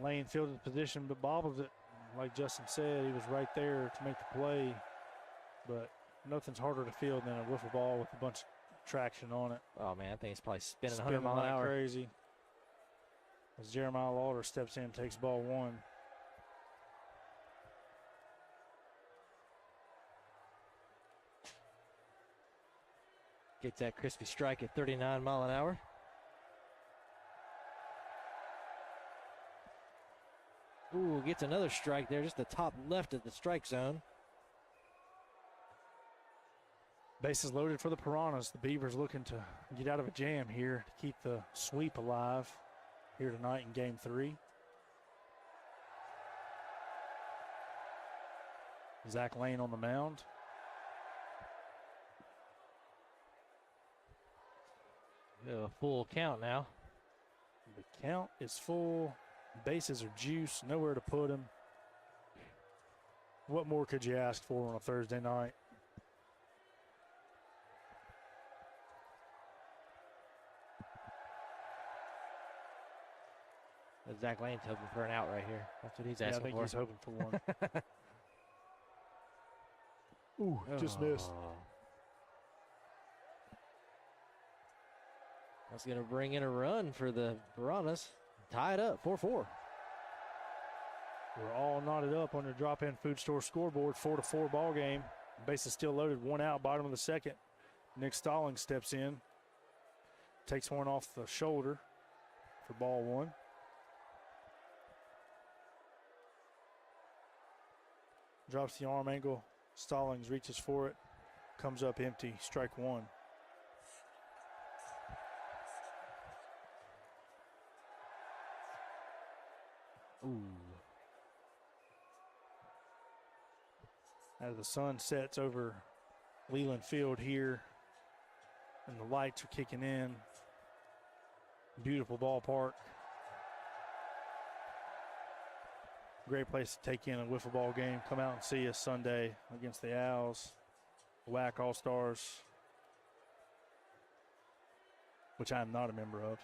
Lane fielded the position but bobbled it. Like Justin said, he was right there to make the play. But nothing's harder to field than a wiffle ball with a bunch of traction on it. Oh, man, I think it's probably spinning 100 miles like an hour. crazy. As Jeremiah Lauder steps in, takes ball one. Gets that crispy strike at 39 mile an hour. Ooh, gets another strike there, just the top left of the strike zone. Bases loaded for the Piranhas. The Beavers looking to get out of a jam here to keep the sweep alive here tonight in Game 3. Zach Lane on the mound. A full count now. The count is full. Bases are juice. Nowhere to put them. What more could you ask for on a Thursday night? Zach Lane's hoping for an out right here. That's what he's I asking think for. he's hoping for one. Ooh, just missed. Oh. That's going to bring in a run for the Piranhas. Tie it up, 4-4. We're all knotted up on your drop-in food store scoreboard. 4-4 ball game. Bases still loaded. One out, bottom of the second. Nick Stallings steps in. Takes one off the shoulder for ball one. Drops the arm angle. Stallings reaches for it. Comes up empty. Strike one. Ooh. As the sun sets over Leland Field here and the lights are kicking in. Beautiful ballpark. Great place to take in a wiffle ball game. Come out and see us Sunday against the Owls, WAC All-Stars, which I am not a member of.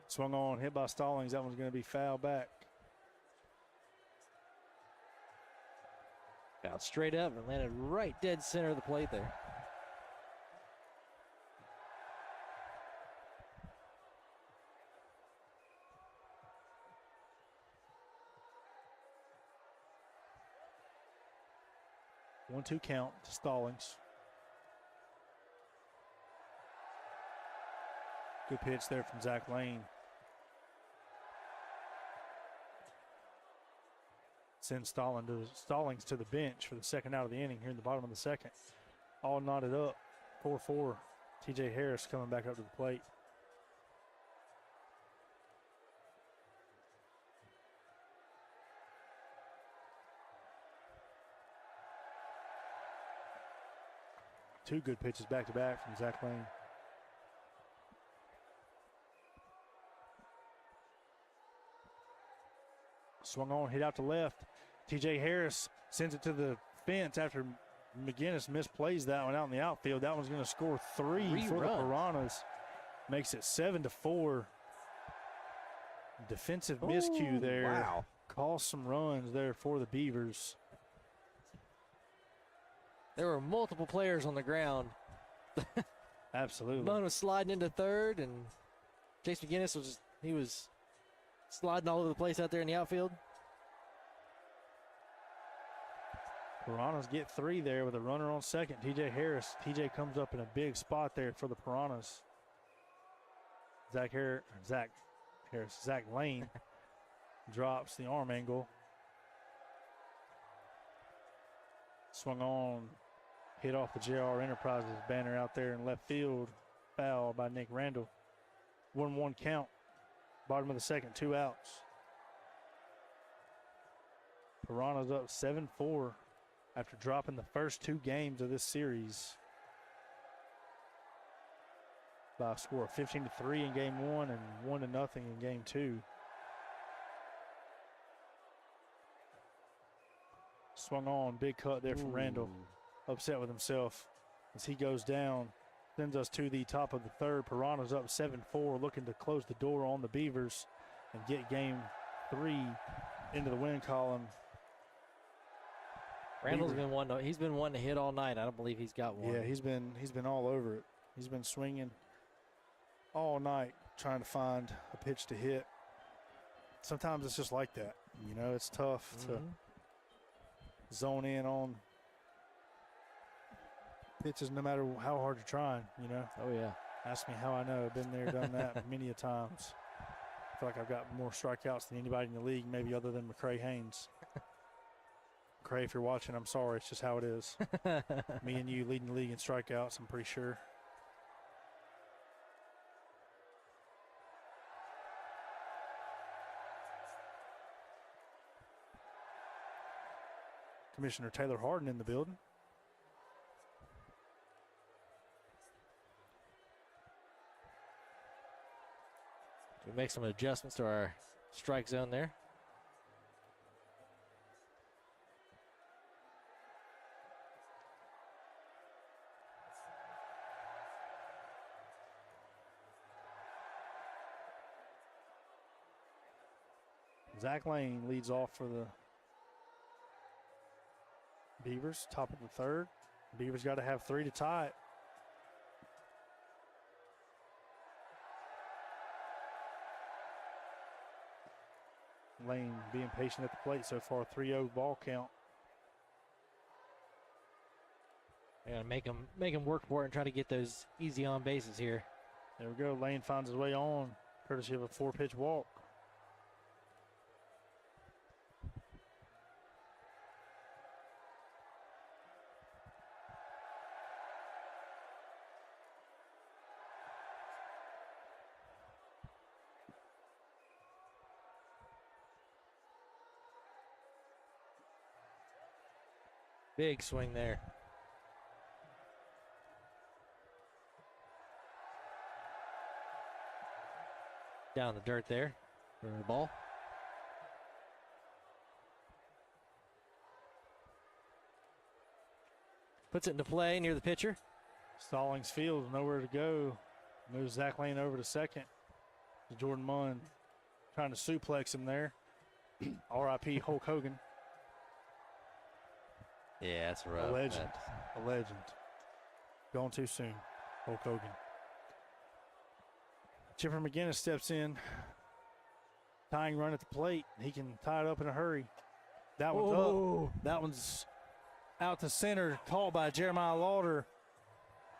Swung on, hit by Stallings. That one's going to be foul back. Out straight up and landed right dead center of the plate there. One-two count to Stallings. Good pitch there from Zach Lane. Sends Stallings to the bench for the second out of the inning here in the bottom of the second. All knotted up. 4-4. TJ Harris coming back up to the plate. Two good pitches back to back from Zach Lane. Swung on, hit out to left. TJ Harris sends it to the fence after McGinnis misplays that one out in the outfield. That one's going to score three for the Piranhas. Makes it 7-4. Defensive miscue there. Wow. Cost some runs there for the Beavers. There were multiple players on the ground. Absolutely. Moan was sliding into third, and Chase McGinnis was sliding all over the place out there in the outfield. Piranhas get 3 there with a runner on second. TJ Harris. TJ comes up in a big spot there for the Piranhas. Zach Lane drops the arm angle. Swung on, hit off the JR Enterprises banner out there in left field. Foul by Nick Randall. 1-1 count. Bottom of the second, 2 outs. Piranhas up 7-4 after dropping the first 2 games of this series by a score of 15-3 in game 1 and 1-0 in game 2. Swung on, big cut there from Randall. Upset with himself as he goes down. Sends us to the top of the third. Piranhas up 7-4, looking to close the door on the Beavers and get game 3 into the win column. Randall's been he's been one to hit all night. I don't believe he's got one. Yeah, he's been all over it. He's been swinging all night trying to find a pitch to hit. Sometimes it's just like that. You know, it's tough to zone in on pitches no matter how hard you're trying, you know. Oh, yeah. Ask me how I know. I've been there, done that many a times. I feel like I've got more strikeouts than anybody in the league, maybe other than McCray Haynes. McCray, if you're watching, I'm sorry. It's just how it is. Me and you leading the league in strikeouts, I'm pretty sure. Commissioner Taylor Harden in the building. We make some adjustments to our strike zone there. Zach Lane leads off for the Beavers, top of the third. Beavers got to have 3 to tie it. Lane being patient at the plate so far, 3-0 ball count. They gotta make him work for it and try to get those easy on bases here. There we go. Lane finds his way on, courtesy of a 4-pitch walk. Big swing there. Down the dirt there for the ball. Puts it into play near the pitcher. Stallings field, nowhere to go. Moves Zach Lane over to second. Jordan Munn trying to suplex him there. R.I.P. Hulk Hogan. Yeah, that's rough. A legend. A legend. Gone too soon. Hulk Hogan. Chipper McGinnis steps in. Tying run at the plate. He can tie it up in a hurry. That one's up. That one's out to center. Caught by Jeremiah Lauder.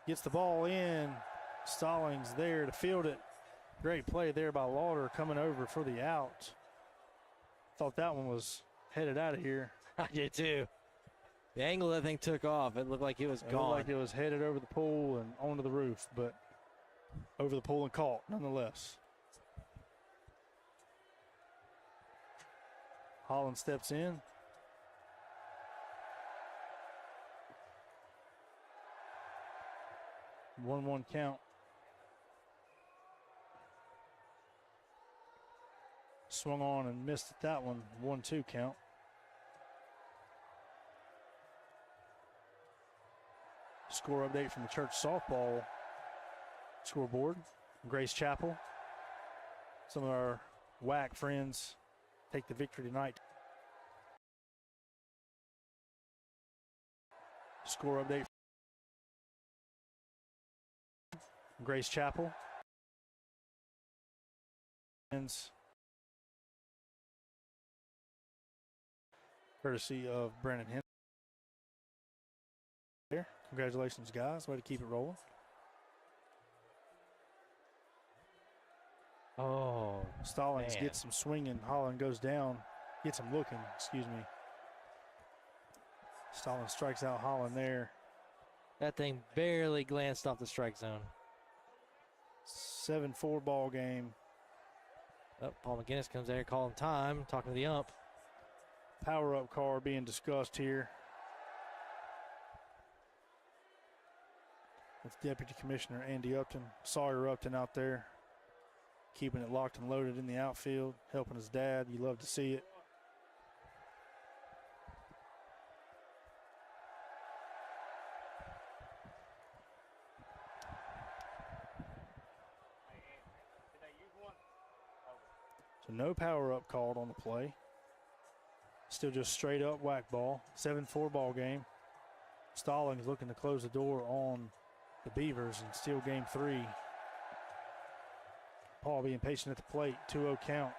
Gets the ball in. Stallings there to field it. Great play there by Lauder coming over for the out. Thought that one was headed out of here. I did too. The angle that thing took off, it looked like it was It gone. looked like it was headed over the pool and onto the roof, but over the pool and caught nonetheless. Holland steps in. One count. Swung on and missed at that one. 1-2 count. Score update from the church softball scoreboard. Grace Chapel. Some of our WAC friends take the victory tonight. Score update. Grace Chapel. Courtesy of Brennan Henry. There. Congratulations, guys. Way to keep it rolling. Oh, Stallings man. gets some swinging. Holland goes down. Gets him looking, excuse me. Stallings strikes out Holland there. That thing barely glanced off the strike zone. 7-4 ball game. Oh, Paul McGinnis comes there calling time, talking to the ump. Power-up car being discussed here with Deputy Commissioner Andy Upton. Sawyer Upton out there, keeping it locked and loaded in the outfield, helping his dad. You love to see it. So no power-up called on the play. Still just straight up whack ball. 7-4 ball game. Stallings looking to close the door on the Beavers and steal game 3. Paul being patient at the plate. 2-0 count.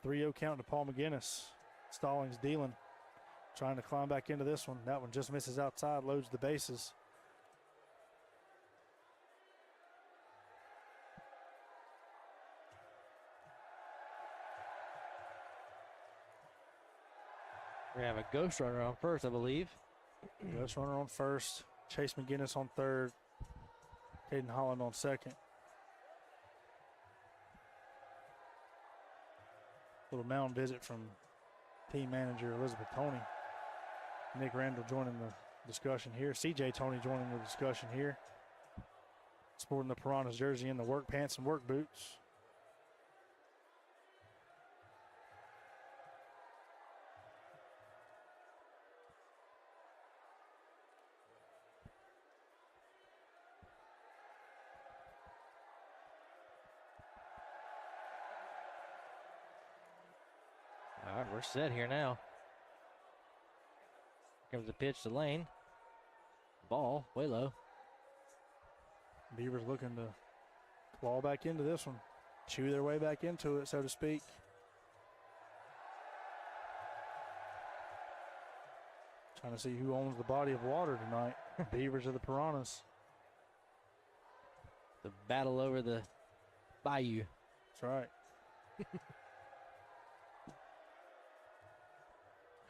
.3-0 count to Paul McGinnis. Stallings dealing. Trying to climb back into this one. That one just misses outside. Loads the bases. We have a ghost runner on first, I believe. Ghost runner on first. Chase McGinnis on third. Caden Holland on second. Little mound visit from team manager Elizabeth Toney. Nick Randall joining the discussion here. CJ Toney joining the discussion here. Sporting the Piranhas jersey in the work pants and work boots. All right, we're set here now. Here comes the pitch to Lane. Ball way low. Beavers looking to claw back into this one. Chew their way back into it, so to speak. Trying to see who owns the body of water tonight. Beavers or the Piranhas. The battle over the bayou. That's right.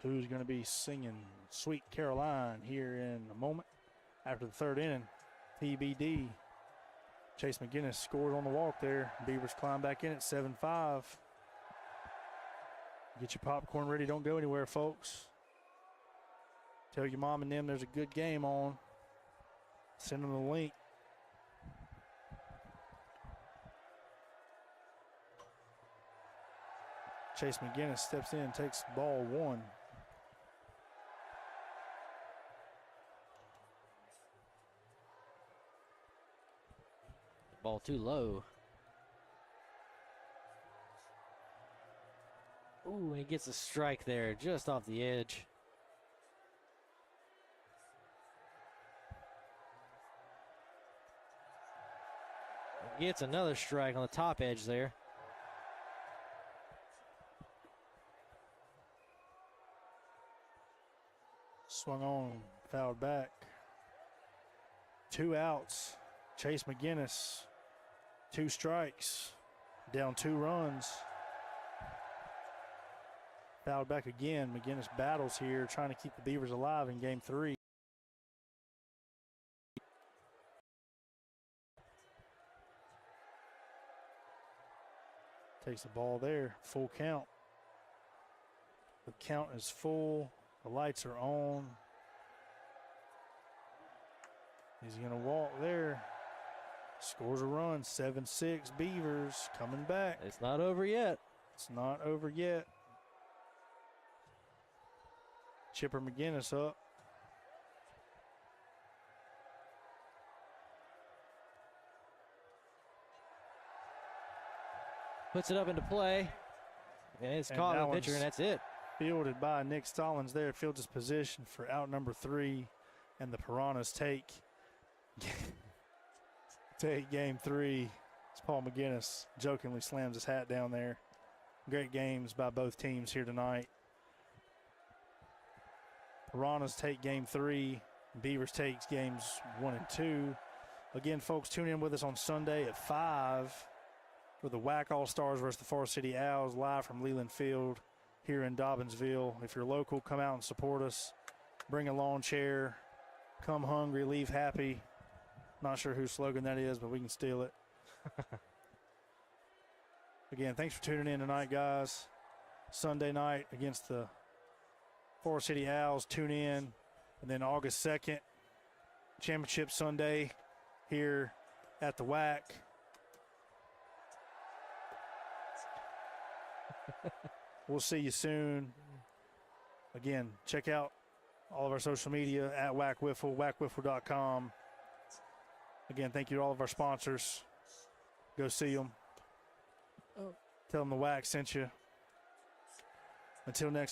Who's going to be singing Sweet Caroline here in a moment? After the third inning, TBD. Chase McGinnis scored on the walk there. Beavers climb back in at 7-5. Get your popcorn ready. Don't go anywhere, folks. Tell your mom and them there's a good game on. Send them the link. Chase McGinnis steps in, takes ball 1. Ball too low. Ooh, he gets a strike there just off the edge. Gets another strike on the top edge there. Swung on, fouled back. 2 outs. Chase McGinnis, 2 strikes, down 2 runs. Fouled back again. McGinnis battles here, trying to keep the Beavers alive in game 3. Takes the ball there, full count. The count is full, the lights are on. He's gonna walk there. Scores a run, 7-6 Beavers coming back. It's not over yet. It's not over yet. Chipper McGinnis up. Puts it up into play. And it's caught the pitcher, and that's it. Fielded by Nick Stallings there. Fields his position for out number 3. And the Piranhas take game 3. As Paul McGinnis jokingly slams his hat down there. Great games by both teams here tonight. Piranhas take game 3. Beavers takes games 1 and 2. Again, folks, tune in with us on Sunday at 5 for the WAC All-Stars versus the Forest City Owls live from Leland Field here in Dobbinsville. If you're local, come out and support us. Bring a lawn chair. Come hungry, leave happy. Not sure whose slogan that is, but we can steal it. Again, thanks for tuning in tonight, guys. Sunday night against the Forest City Owls. Tune in. And then August 2nd, Championship Sunday here at the WAC. We'll see you soon. Again, check out all of our social media at WAC Wiffle, wacwiffle.com. Again, thank you to all of our sponsors. Go see them. Tell them the WAC sent you. Until next